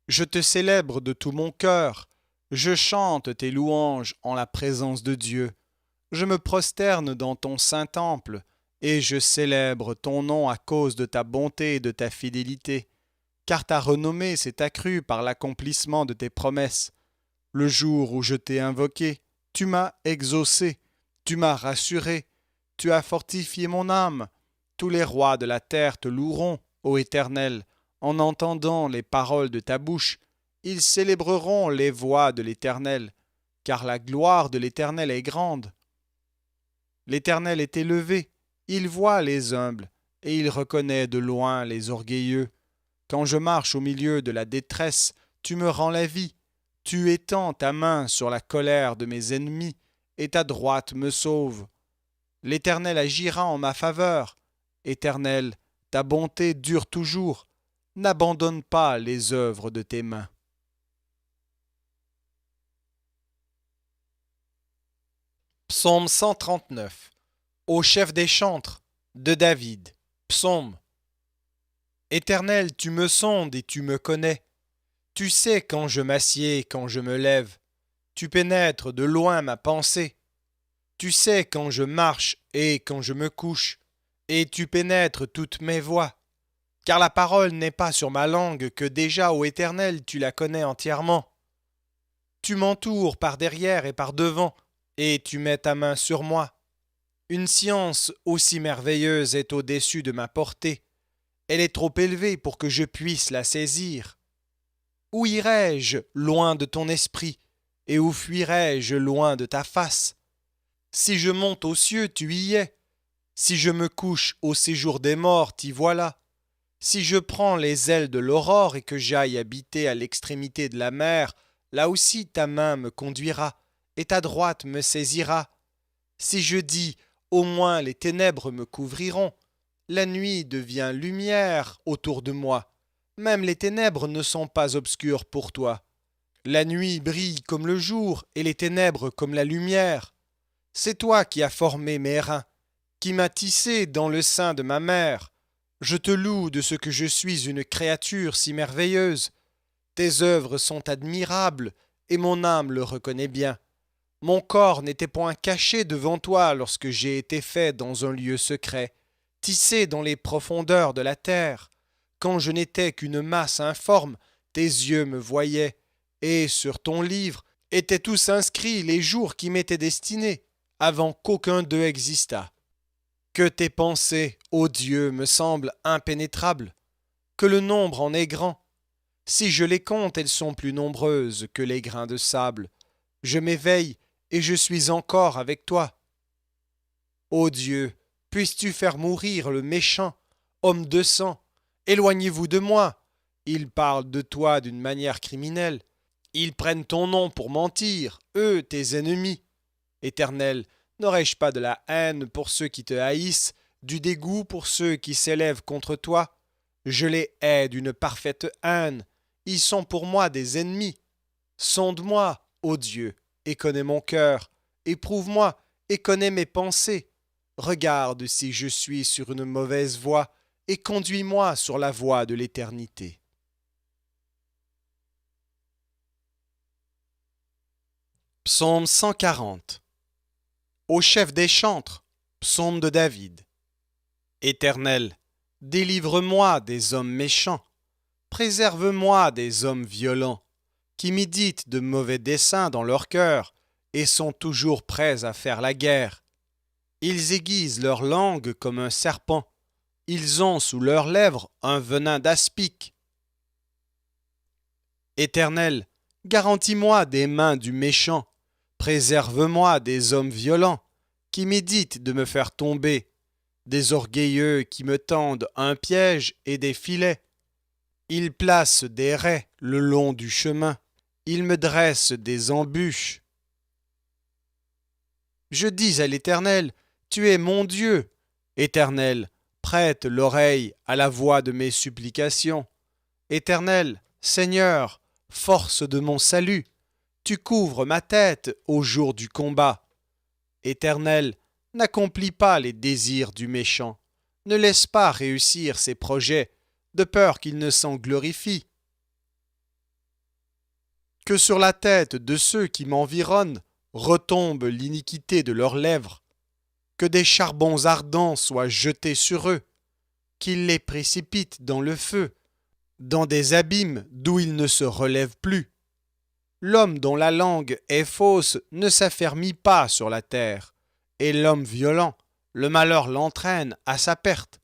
Je te célèbre de tout mon cœur, je chante tes louanges en la présence de Dieu. Je me prosterne dans ton saint temple, et je célèbre ton nom à cause de ta bonté et de ta fidélité, car ta renommée s'est accrue par l'accomplissement de tes promesses. Le jour où je t'ai invoqué, tu m'as exaucé, tu m'as rassuré, tu as fortifié mon âme. Tous les rois de la terre te loueront, ô Éternel, en entendant les paroles de ta bouche. Ils célébreront les voies de l'Éternel, car la gloire de l'Éternel est grande. L'Éternel est élevé, il voit les humbles, et il reconnaît de loin les orgueilleux. Quand je marche au milieu de la détresse, tu me rends la vie. Tu étends ta main sur la colère de mes ennemis, et ta droite me sauve. L'Éternel agira en ma faveur. Éternel, ta bonté dure toujours. N'abandonne pas les œuvres de tes mains. Psaume 139. Au chef des chantres, de David. Psaume. Éternel, tu me sondes et tu me connais. Tu sais quand je m'assieds, quand je me lève. Tu pénètres de loin ma pensée. Tu sais quand je marche et quand je me couche. Et tu pénètres toutes mes voies. Car la parole n'est pas sur ma langue que déjà, ô Éternel, tu la connais entièrement. Tu m'entoures par derrière et par devant, et tu mets ta main sur moi. Une science aussi merveilleuse est au-dessus de ma portée. Elle est trop élevée pour que je puisse la saisir. Où irai-je loin de ton esprit, et où fuirai-je loin de ta face? Si je monte aux cieux, tu y es. Si je me couche au séjour des morts, t'y voilà. Si je prends les ailes de l'aurore et que j'aille habiter à l'extrémité de la mer, là aussi ta main me conduira, et ta droite me saisira. Si je dis, au moins les ténèbres me couvriront, la nuit devient lumière autour de moi. Même les ténèbres ne sont pas obscures pour toi. La nuit brille comme le jour et les ténèbres comme la lumière. C'est toi qui as formé mes reins, qui m'as tissé dans le sein de ma mère. Je te loue de ce que je suis une créature si merveilleuse. Tes œuvres sont admirables, et mon âme le reconnaît bien. Mon corps n'était point caché devant toi lorsque j'ai été fait dans un lieu secret, tissé dans les profondeurs de la terre. Quand je n'étais qu'une masse informe, tes yeux me voyaient, et sur ton livre étaient tous inscrits les jours qui m'étaient destinés, avant qu'aucun d'eux existât. Que tes pensées, ô Dieu, me semblent impénétrables, que le nombre en est grand. Si je les compte, elles sont plus nombreuses que les grains de sable. Je m'éveille, et je suis encore avec toi. Ô Dieu, puisses-tu faire mourir le méchant, homme de sang? Éloignez-vous de moi. Ils parlent de toi d'une manière criminelle. Ils prennent ton nom pour mentir, eux, tes ennemis. Éternel, n'aurais-je pas de la haine pour ceux qui te haïssent, du dégoût pour ceux qui s'élèvent contre toi? Je les hais d'une parfaite haine. Ils sont pour moi des ennemis. Sonde-moi, ô Dieu, et connais mon cœur. Éprouve-moi et connais mes pensées. Regarde si je suis sur une mauvaise voie, et conduis-moi sur la voie de l'éternité. Psaume 140. Au chef des chantres, psaume de David. Éternel, délivre-moi des hommes méchants, préserve-moi des hommes violents, qui méditent de mauvais desseins dans leur cœur et sont toujours prêts à faire la guerre. Ils aiguisent leur langue comme un serpent, ils ont sous leurs lèvres un venin d'aspic. Éternel, garantis-moi des mains du méchant, préserve-moi des hommes violents, qui méditent de me faire tomber, des orgueilleux qui me tendent un piège et des filets. Ils placent des raies le long du chemin, ils me dressent des embûches. Je dis à l'Éternel, tu es mon Dieu. Éternel, prête l'oreille à la voix de mes supplications. Éternel, Seigneur, force de mon salut, tu couvres ma tête au jour du combat. Éternel, n'accomplis pas les désirs du méchant, ne laisse pas réussir ses projets, de peur qu'il ne s'en glorifie. Que sur la tête de ceux qui m'environnent retombe l'iniquité de leurs lèvres, que des charbons ardents soient jetés sur eux, qu'ils les précipitent dans le feu, dans des abîmes d'où ils ne se relèvent plus. L'homme dont la langue est fausse ne s'affermit pas sur la terre, et l'homme violent, le malheur l'entraîne à sa perte.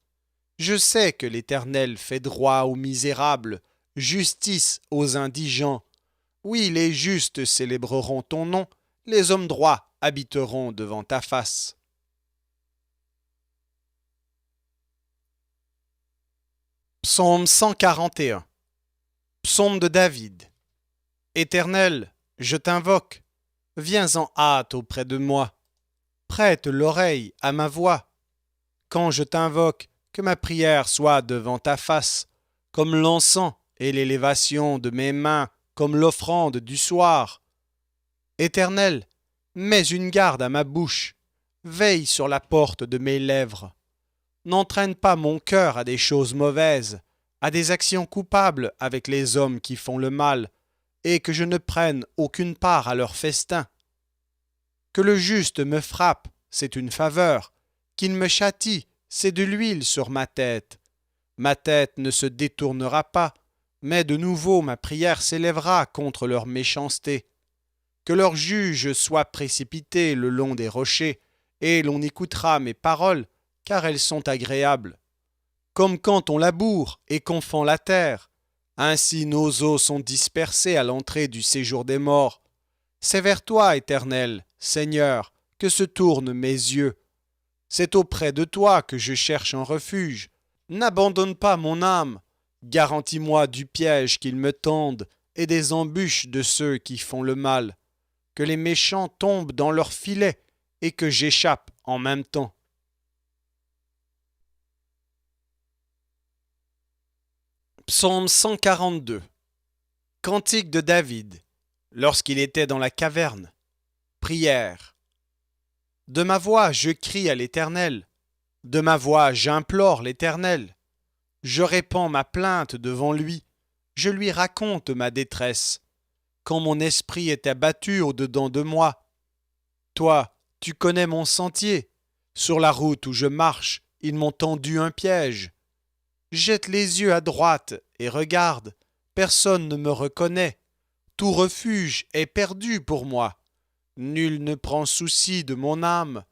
Je sais que l'Éternel fait droit aux misérables, justice aux indigents. Oui, les justes célébreront ton nom, les hommes droits habiteront devant ta face. Psaume 141. Psaume de David. Éternel, je t'invoque, viens en hâte auprès de moi. Prête l'oreille à ma voix. Quand je t'invoque, que ma prière soit devant ta face, comme l'encens et l'élévation de mes mains, comme l'offrande du soir. Éternel, mets une garde à ma bouche, veille sur la porte de mes lèvres. N'entraîne pas mon cœur à des choses mauvaises, à des actions coupables avec les hommes qui font le mal, et que je ne prenne aucune part à leur festin. Que le juste me frappe, c'est une faveur, qu'il me châtie, c'est de l'huile sur ma tête. Ma tête ne se détournera pas, mais de nouveau ma prière s'élèvera contre leur méchanceté. Que leurs juges soient précipités le long des rochers, et l'on écoutera mes paroles, car elles sont agréables. Comme quand on laboure et qu'on fend la terre, ainsi nos os sont dispersés à l'entrée du séjour des morts. C'est vers toi, Éternel, Seigneur, que se tournent mes yeux. C'est auprès de toi que je cherche un refuge. N'abandonne pas mon âme. Garantis-moi du piège qu'ils me tendent et des embûches de ceux qui font le mal. Que les méchants tombent dans leur filet et que j'échappe en même temps. Psaume 142. Cantique de David, lorsqu'il était dans la caverne. Prière. De ma voix je crie à l'Éternel. De ma voix j'implore l'Éternel. Je répands ma plainte devant lui. Je lui raconte ma détresse. Quand mon esprit est abattu au-dedans de moi. Toi, tu connais mon sentier. Sur la route où je marche, ils m'ont tendu un piège. Jette les yeux à droite et regarde. Personne ne me reconnaît. Tout refuge est perdu pour moi. Nul ne prend souci de mon âme.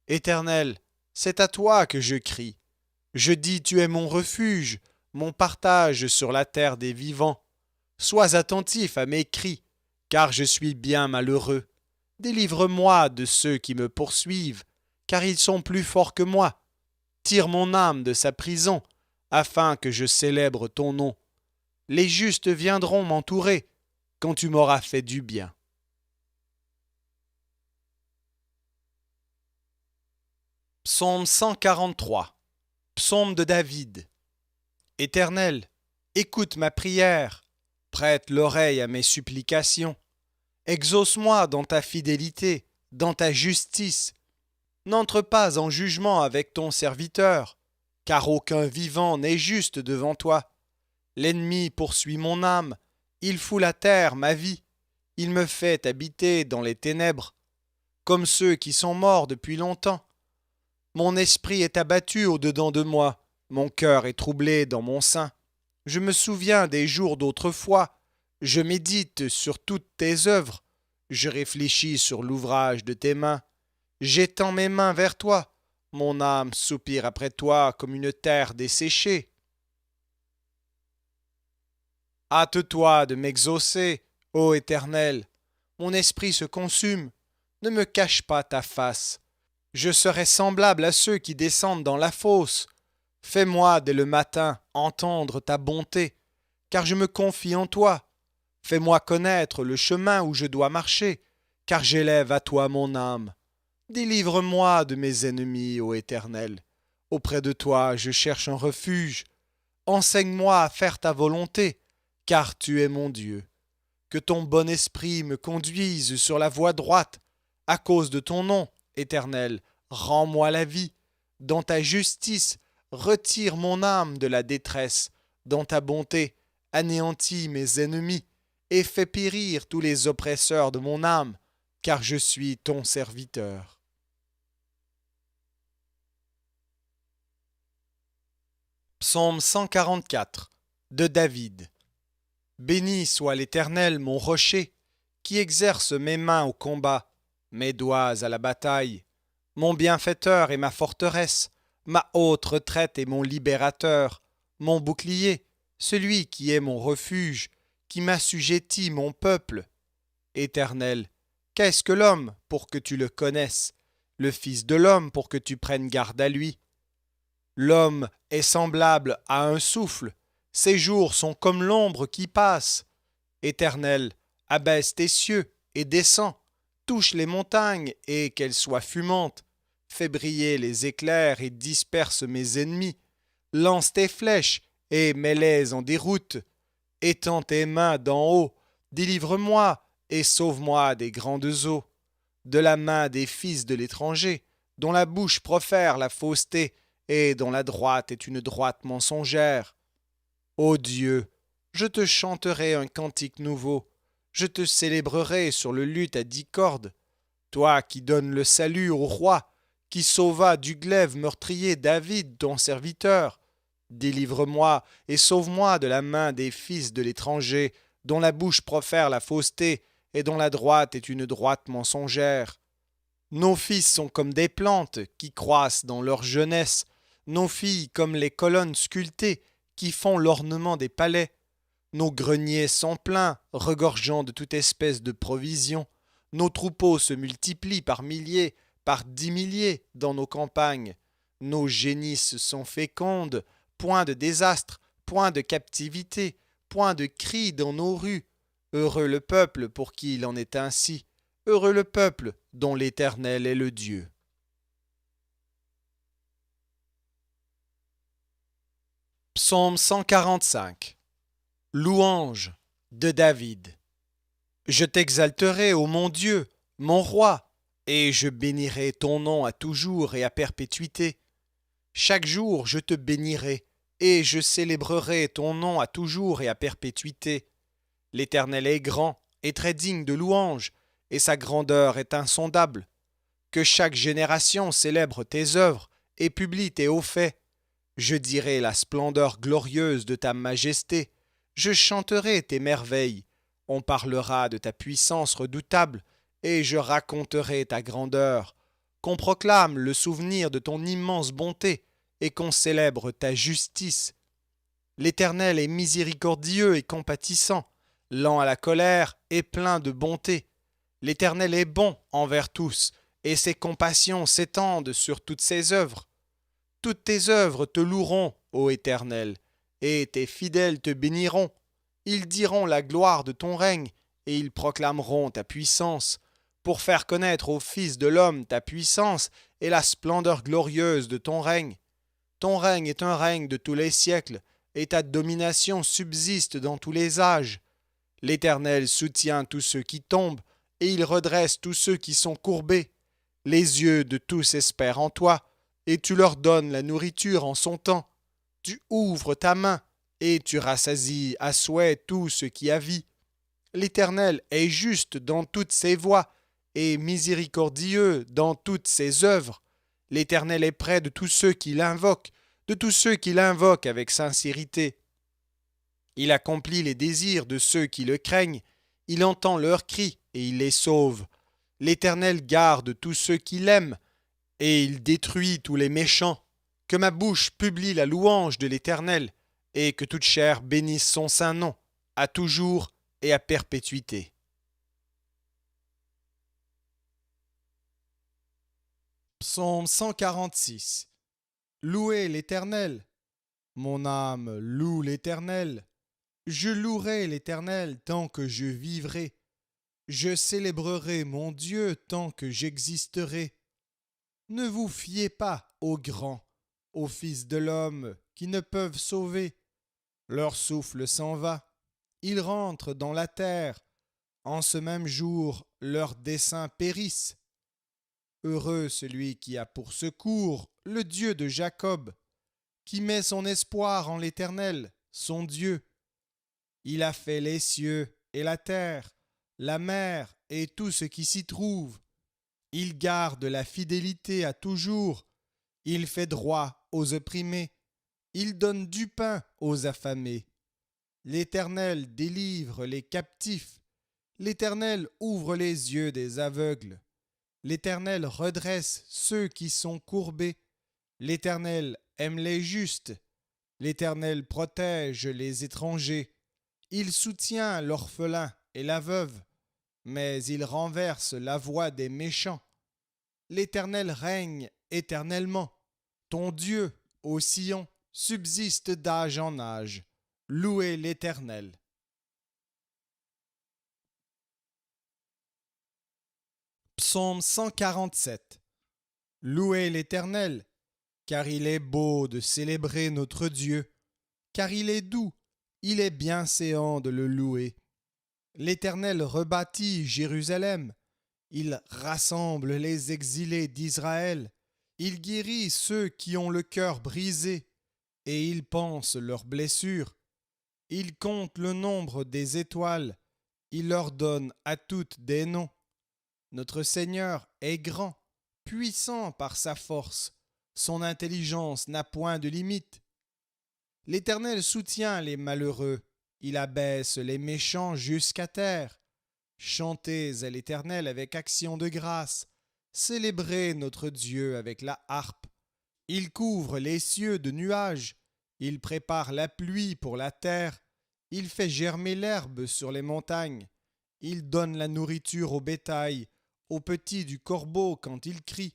Éternel, c'est à toi que je crie. Je dis, tu es mon refuge, mon partage sur la terre des vivants. Sois attentif à mes cris, car je suis bien malheureux. Délivre-moi de ceux qui me poursuivent, car ils sont plus forts que moi. Tire mon âme de sa prison, afin que je célèbre ton nom. Les justes viendront m'entourer, quand tu m'auras fait du bien. Psaume 143. Psaume de David. Éternel, écoute ma prière, prête l'oreille à mes supplications. Exauce-moi dans ta fidélité, dans ta justice. N'entre pas en jugement avec ton serviteur, car aucun vivant n'est juste devant toi. L'ennemi poursuit mon âme, il fout la terre, ma vie. Il me fait habiter dans les ténèbres, comme ceux qui sont morts depuis longtemps. Mon esprit est abattu au-dedans de moi, mon cœur est troublé dans mon sein. Je me souviens des jours d'autrefois, je médite sur toutes tes œuvres, je réfléchis sur l'ouvrage de tes mains. J'étends mes mains vers toi, mon âme soupire après toi comme une terre desséchée. Hâte-toi de m'exaucer, ô Éternel. Mon esprit se consume. Ne me cache pas ta face. Je serai semblable à ceux qui descendent dans la fosse. Fais-moi dès le matin entendre ta bonté, car je me confie en toi. Fais-moi connaître le chemin où je dois marcher, car j'élève à toi mon âme. Délivre-moi de mes ennemis, ô Éternel. Auprès de toi je cherche un refuge. Enseigne-moi à faire ta volonté, car tu es mon Dieu. Que ton bon esprit me conduise sur la voie droite, à cause de ton nom, Éternel, rends-moi la vie. Dans ta justice, retire mon âme de la détresse. Dans ta bonté, anéantis mes ennemis, et fais périr tous les oppresseurs de mon âme, car je suis ton serviteur. Psaume 144 de David. Béni soit l'Éternel, mon rocher, qui exerce mes mains au combat, mes doigts à la bataille. Mon bienfaiteur et ma forteresse, ma haute retraite et mon libérateur, mon bouclier, celui qui est mon refuge, qui m'assujettit mon peuple. Éternel, qu'est-ce que l'homme pour que tu le connaisses, le Fils de l'homme pour que tu prennes garde à lui? L'homme est semblable à un souffle, ses jours sont comme l'ombre qui passe. Éternel, abaisse tes cieux et descends, touche les montagnes et qu'elles soient fumantes. Fais briller les éclairs et disperse mes ennemis. Lance tes flèches et mets-les en déroute. Étends tes mains d'en haut, délivre-moi et sauve-moi des grandes eaux. De la main des fils de l'étranger, dont la bouche profère la fausseté et dont la droite est une droite mensongère. Ô Dieu, je te chanterai un cantique nouveau, je te célébrerai sur le luth à 10 cordes, toi qui donnes le salut au roi, qui sauva du glaive meurtrier David, ton serviteur. Délivre-moi et sauve-moi de la main des fils de l'étranger, dont la bouche profère la fausseté, et dont la droite est une droite mensongère. Nos fils sont comme des plantes qui croissent dans leur jeunesse, nos filles comme les colonnes sculptées qui font l'ornement des palais. Nos greniers sont pleins, regorgeant de toute espèce de provisions. Nos troupeaux se multiplient par milliers, par 10 milliers dans nos campagnes. Nos génisses sont fécondes, point de désastre, point de captivité, point de cris dans nos rues. Heureux le peuple pour qui il en est ainsi. Heureux le peuple dont l'Éternel est le Dieu. Psaume 145. Louange de David. Je t'exalterai, ô mon Dieu, mon roi, et je bénirai ton nom à toujours et à perpétuité. Chaque jour je te bénirai, et je célébrerai ton nom à toujours et à perpétuité. L'Éternel est grand et très digne de louange, et sa grandeur est insondable. Que chaque génération célèbre tes œuvres et publie tes hauts faits. Je dirai la splendeur glorieuse de ta majesté, je chanterai tes merveilles. On parlera de ta puissance redoutable, et je raconterai ta grandeur. Qu'on proclame le souvenir de ton immense bonté, et qu'on célèbre ta justice. L'Éternel est miséricordieux et compatissant, lent à la colère et plein de bonté. L'Éternel est bon envers tous, et ses compassions s'étendent sur toutes ses œuvres. Toutes tes œuvres te loueront, ô Éternel, et tes fidèles te béniront. Ils diront la gloire de ton règne, et ils proclameront ta puissance, pour faire connaître aux fils de l'homme ta puissance et la splendeur glorieuse de ton règne. Ton règne est un règne de tous les siècles, et ta domination subsiste dans tous les âges. L'Éternel soutient tous ceux qui tombent, et il redresse tous ceux qui sont courbés. Les yeux de tous espèrent en toi, et tu leur donnes la nourriture en son temps. Tu ouvres ta main, et tu rassasies à souhait tout ce qui a vie. L'Éternel est juste dans toutes ses voies, et miséricordieux dans toutes ses œuvres. L'Éternel est près de tous ceux qui l'invoquent, de tous ceux qui l'invoquent avec sincérité. Il accomplit les désirs de ceux qui le craignent, il entend leurs cris et il les sauve. L'Éternel garde tous ceux qui l'aiment, et il détruit tous les méchants. Que ma bouche publie la louange de l'Éternel, et que toute chair bénisse son saint nom, à toujours et à perpétuité. Psaume 146. Louez l'Éternel. Mon âme loue l'Éternel. Je louerai l'Éternel tant que je vivrai. Je célébrerai mon Dieu tant que j'existerai. Ne vous fiez pas aux grands, aux fils de l'homme qui ne peuvent sauver. Leur souffle s'en va, ils rentrent dans la terre. En ce même jour, leurs desseins périssent. Heureux celui qui a pour secours le Dieu de Jacob, qui met son espoir en l'Éternel, son Dieu. Il a fait les cieux et la terre, la mer et tout ce qui s'y trouve. Il garde la fidélité à toujours. Il fait droit aux opprimés. Il donne du pain aux affamés. L'Éternel délivre les captifs. L'Éternel ouvre les yeux des aveugles. L'Éternel redresse ceux qui sont courbés. L'Éternel aime les justes. L'Éternel protège les étrangers. Il soutient l'orphelin et la veuve, mais il renverse la voix des méchants. L'Éternel règne éternellement. Ton Dieu, ô Sion, subsiste d'âge en âge. Louez l'Éternel. Psaume 147. Louez l'Éternel, car il est beau de célébrer notre Dieu, car il est doux, il est bienséant de le louer. L'Éternel rebâtit Jérusalem, il rassemble les exilés d'Israël,
Il guérit ceux qui ont le cœur brisé, et il pense leurs blessures. Il compte le nombre des étoiles, il leur donne à toutes des noms. Notre Seigneur est grand, puissant par sa force, son intelligence n'a point de limite. L'Éternel soutient les malheureux, il abaisse les méchants jusqu'à terre. Chantez à l'Éternel avec action de grâce, célébrez notre Dieu avec la harpe. Il couvre les cieux de nuages, il prépare la pluie pour la terre, il fait germer l'herbe sur les montagnes, il donne la nourriture au bétail, aux petits du corbeau quand il crie.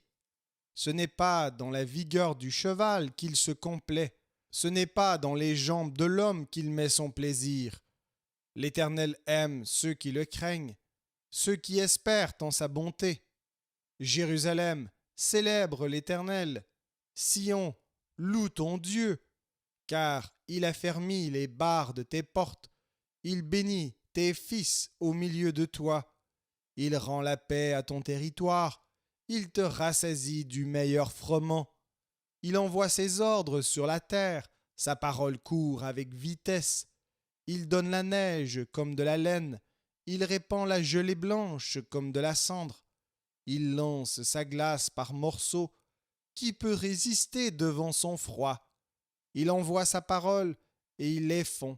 Ce n'est pas dans la vigueur du cheval qu'il se complaît, ce n'est pas dans les jambes de l'homme qu'il met son plaisir. L'Éternel aime ceux qui le craignent, ceux qui espèrent en sa bonté. Jérusalem, célèbre l'Éternel. Sion, loue ton Dieu, car il a fermi les barres de tes portes, il bénit tes fils au milieu de toi, il rend la paix à ton territoire, il te rassasie du meilleur froment. Il envoie ses ordres sur la terre, sa parole court avec vitesse. Il donne la neige comme de la laine, il répand la gelée blanche comme de la cendre. Il lance sa glace par morceaux. Qui peut résister devant son froid? Il envoie sa parole et il les fond.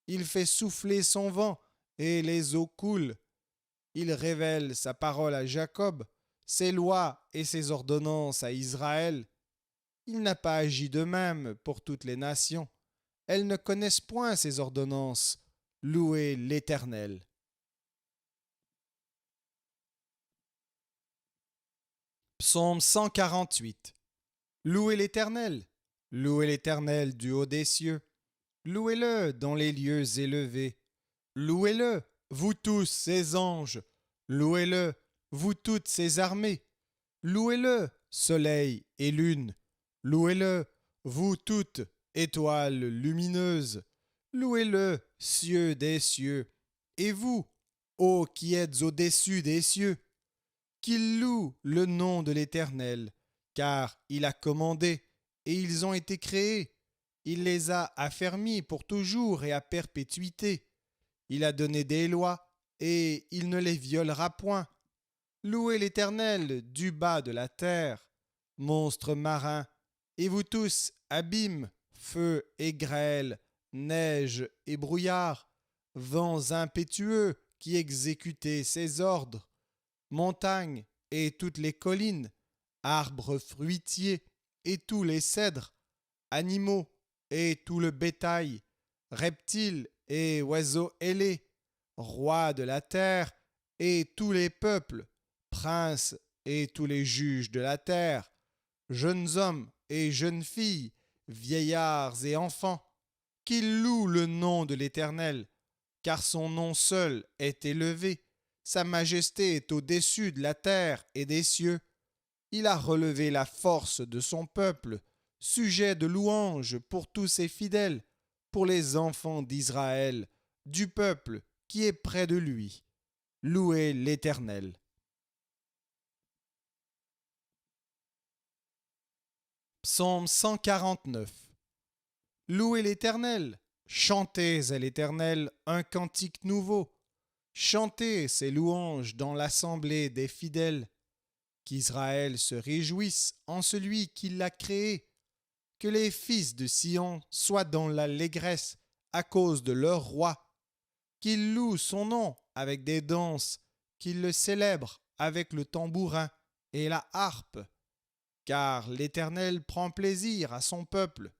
Il fait souffler son vent et les eaux coulent. Il révèle sa parole à Jacob, ses lois et ses ordonnances à Israël. Il n'a pas agi de même pour toutes les nations. Elles ne connaissent point ses ordonnances. Louez l'Éternel. Psaume 148. Louez l'Éternel du haut des cieux. Louez-le dans les lieux élevés. Louez-le, vous tous ses anges. Louez-le, vous toutes ses armées. Louez-le, soleil et lune. Louez-le, vous toutes étoiles lumineuses. Louez-le, cieux des cieux. Et vous, ô qui êtes au-dessus des cieux, qu'ils louent le nom de l'Éternel, car il a commandé, et ils ont été créés. Il les a affermis pour toujours et à perpétuité. Il a donné des lois, et il ne les violera point. Louez l'Éternel du bas de la terre, monstres marins, et vous tous, abîmes, feu et grêle, neige et brouillard, vents impétueux qui exécutez ses ordres, montagnes et toutes les collines, arbres fruitiers et tous les cèdres, animaux et tout le bétail, reptiles et oiseaux ailés, rois de la terre et tous les peuples, princes et tous les juges de la terre, jeunes hommes et jeunes filles, vieillards et enfants, qu'ils louent le nom de l'Éternel, car son nom seul est élevé, sa majesté est au-dessus de la terre et des cieux. Il a relevé la force de son peuple, sujet de louange pour tous ses fidèles, pour les enfants d'Israël, du peuple qui est près de lui. Louez l'Éternel. Psaume 149. Louez l'Éternel, chantez à l'Éternel un cantique nouveau, chantez ses louanges dans l'assemblée des fidèles, qu'Israël se réjouisse en celui qui l'a créé, que les fils de Sion soient dans l'allégresse à cause de leur roi, qu'ils louent son nom avec des danses, qu'ils le célèbrent avec le tambourin et la harpe, car l'Éternel prend plaisir à son peuple.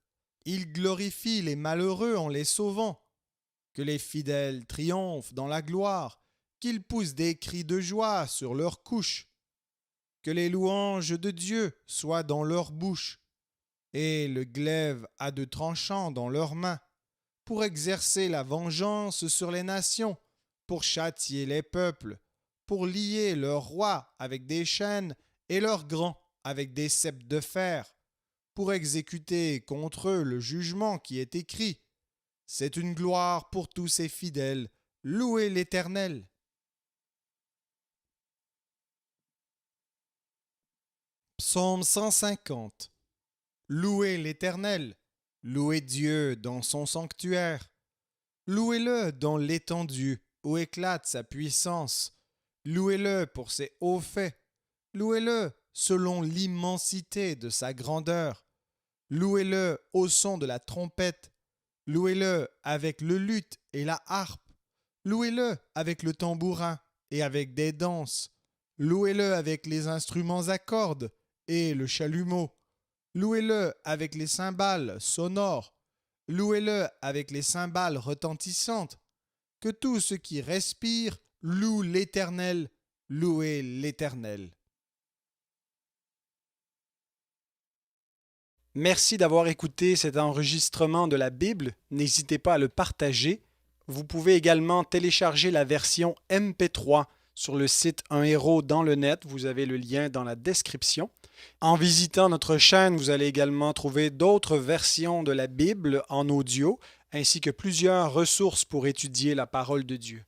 Il glorifie les malheureux en les sauvant. Que les fidèles triomphent dans la gloire, qu'ils poussent des cris de joie sur leurs couches. Que les louanges de Dieu soient dans leur bouche, et le glaive à deux tranchants dans leurs mains, pour exercer la vengeance sur les nations, pour châtier les peuples, pour lier leurs rois avec des chaînes et leurs grands avec des ceps de fer, pour exécuter contre eux le jugement qui est écrit. C'est une gloire pour tous ses fidèles. Louez l'Éternel. Psaume 150. Louez l'Éternel, louez Dieu dans son sanctuaire. Louez-le dans l'étendue où éclate sa puissance. Louez-le pour ses hauts faits. Louez-le selon l'immensité de sa grandeur. Louez-le au son de la trompette. Louez-le avec le luth et la harpe. Louez-le avec le tambourin et avec des danses. Louez-le avec les instruments à cordes et le chalumeau. Louez-le avec les cymbales sonores. Louez-le avec les cymbales retentissantes. Que tout ce qui respire loue l'Éternel. Louez l'Éternel.
Merci d'avoir écouté cet enregistrement de la Bible. N'hésitez pas à le partager. Vous pouvez également télécharger la version MP3 sur le site Un héros dans le net. Vous avez le lien dans la description. En visitant notre chaîne, vous allez également trouver d'autres versions de la Bible en audio, ainsi que plusieurs ressources pour étudier la parole de Dieu.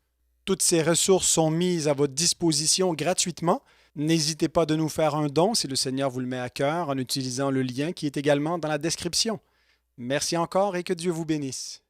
Toutes ces ressources sont mises à votre disposition gratuitement. N'hésitez pas de nous faire un don si le Seigneur vous le met à cœur en utilisant le lien qui est également dans la description. Merci encore et que Dieu vous bénisse.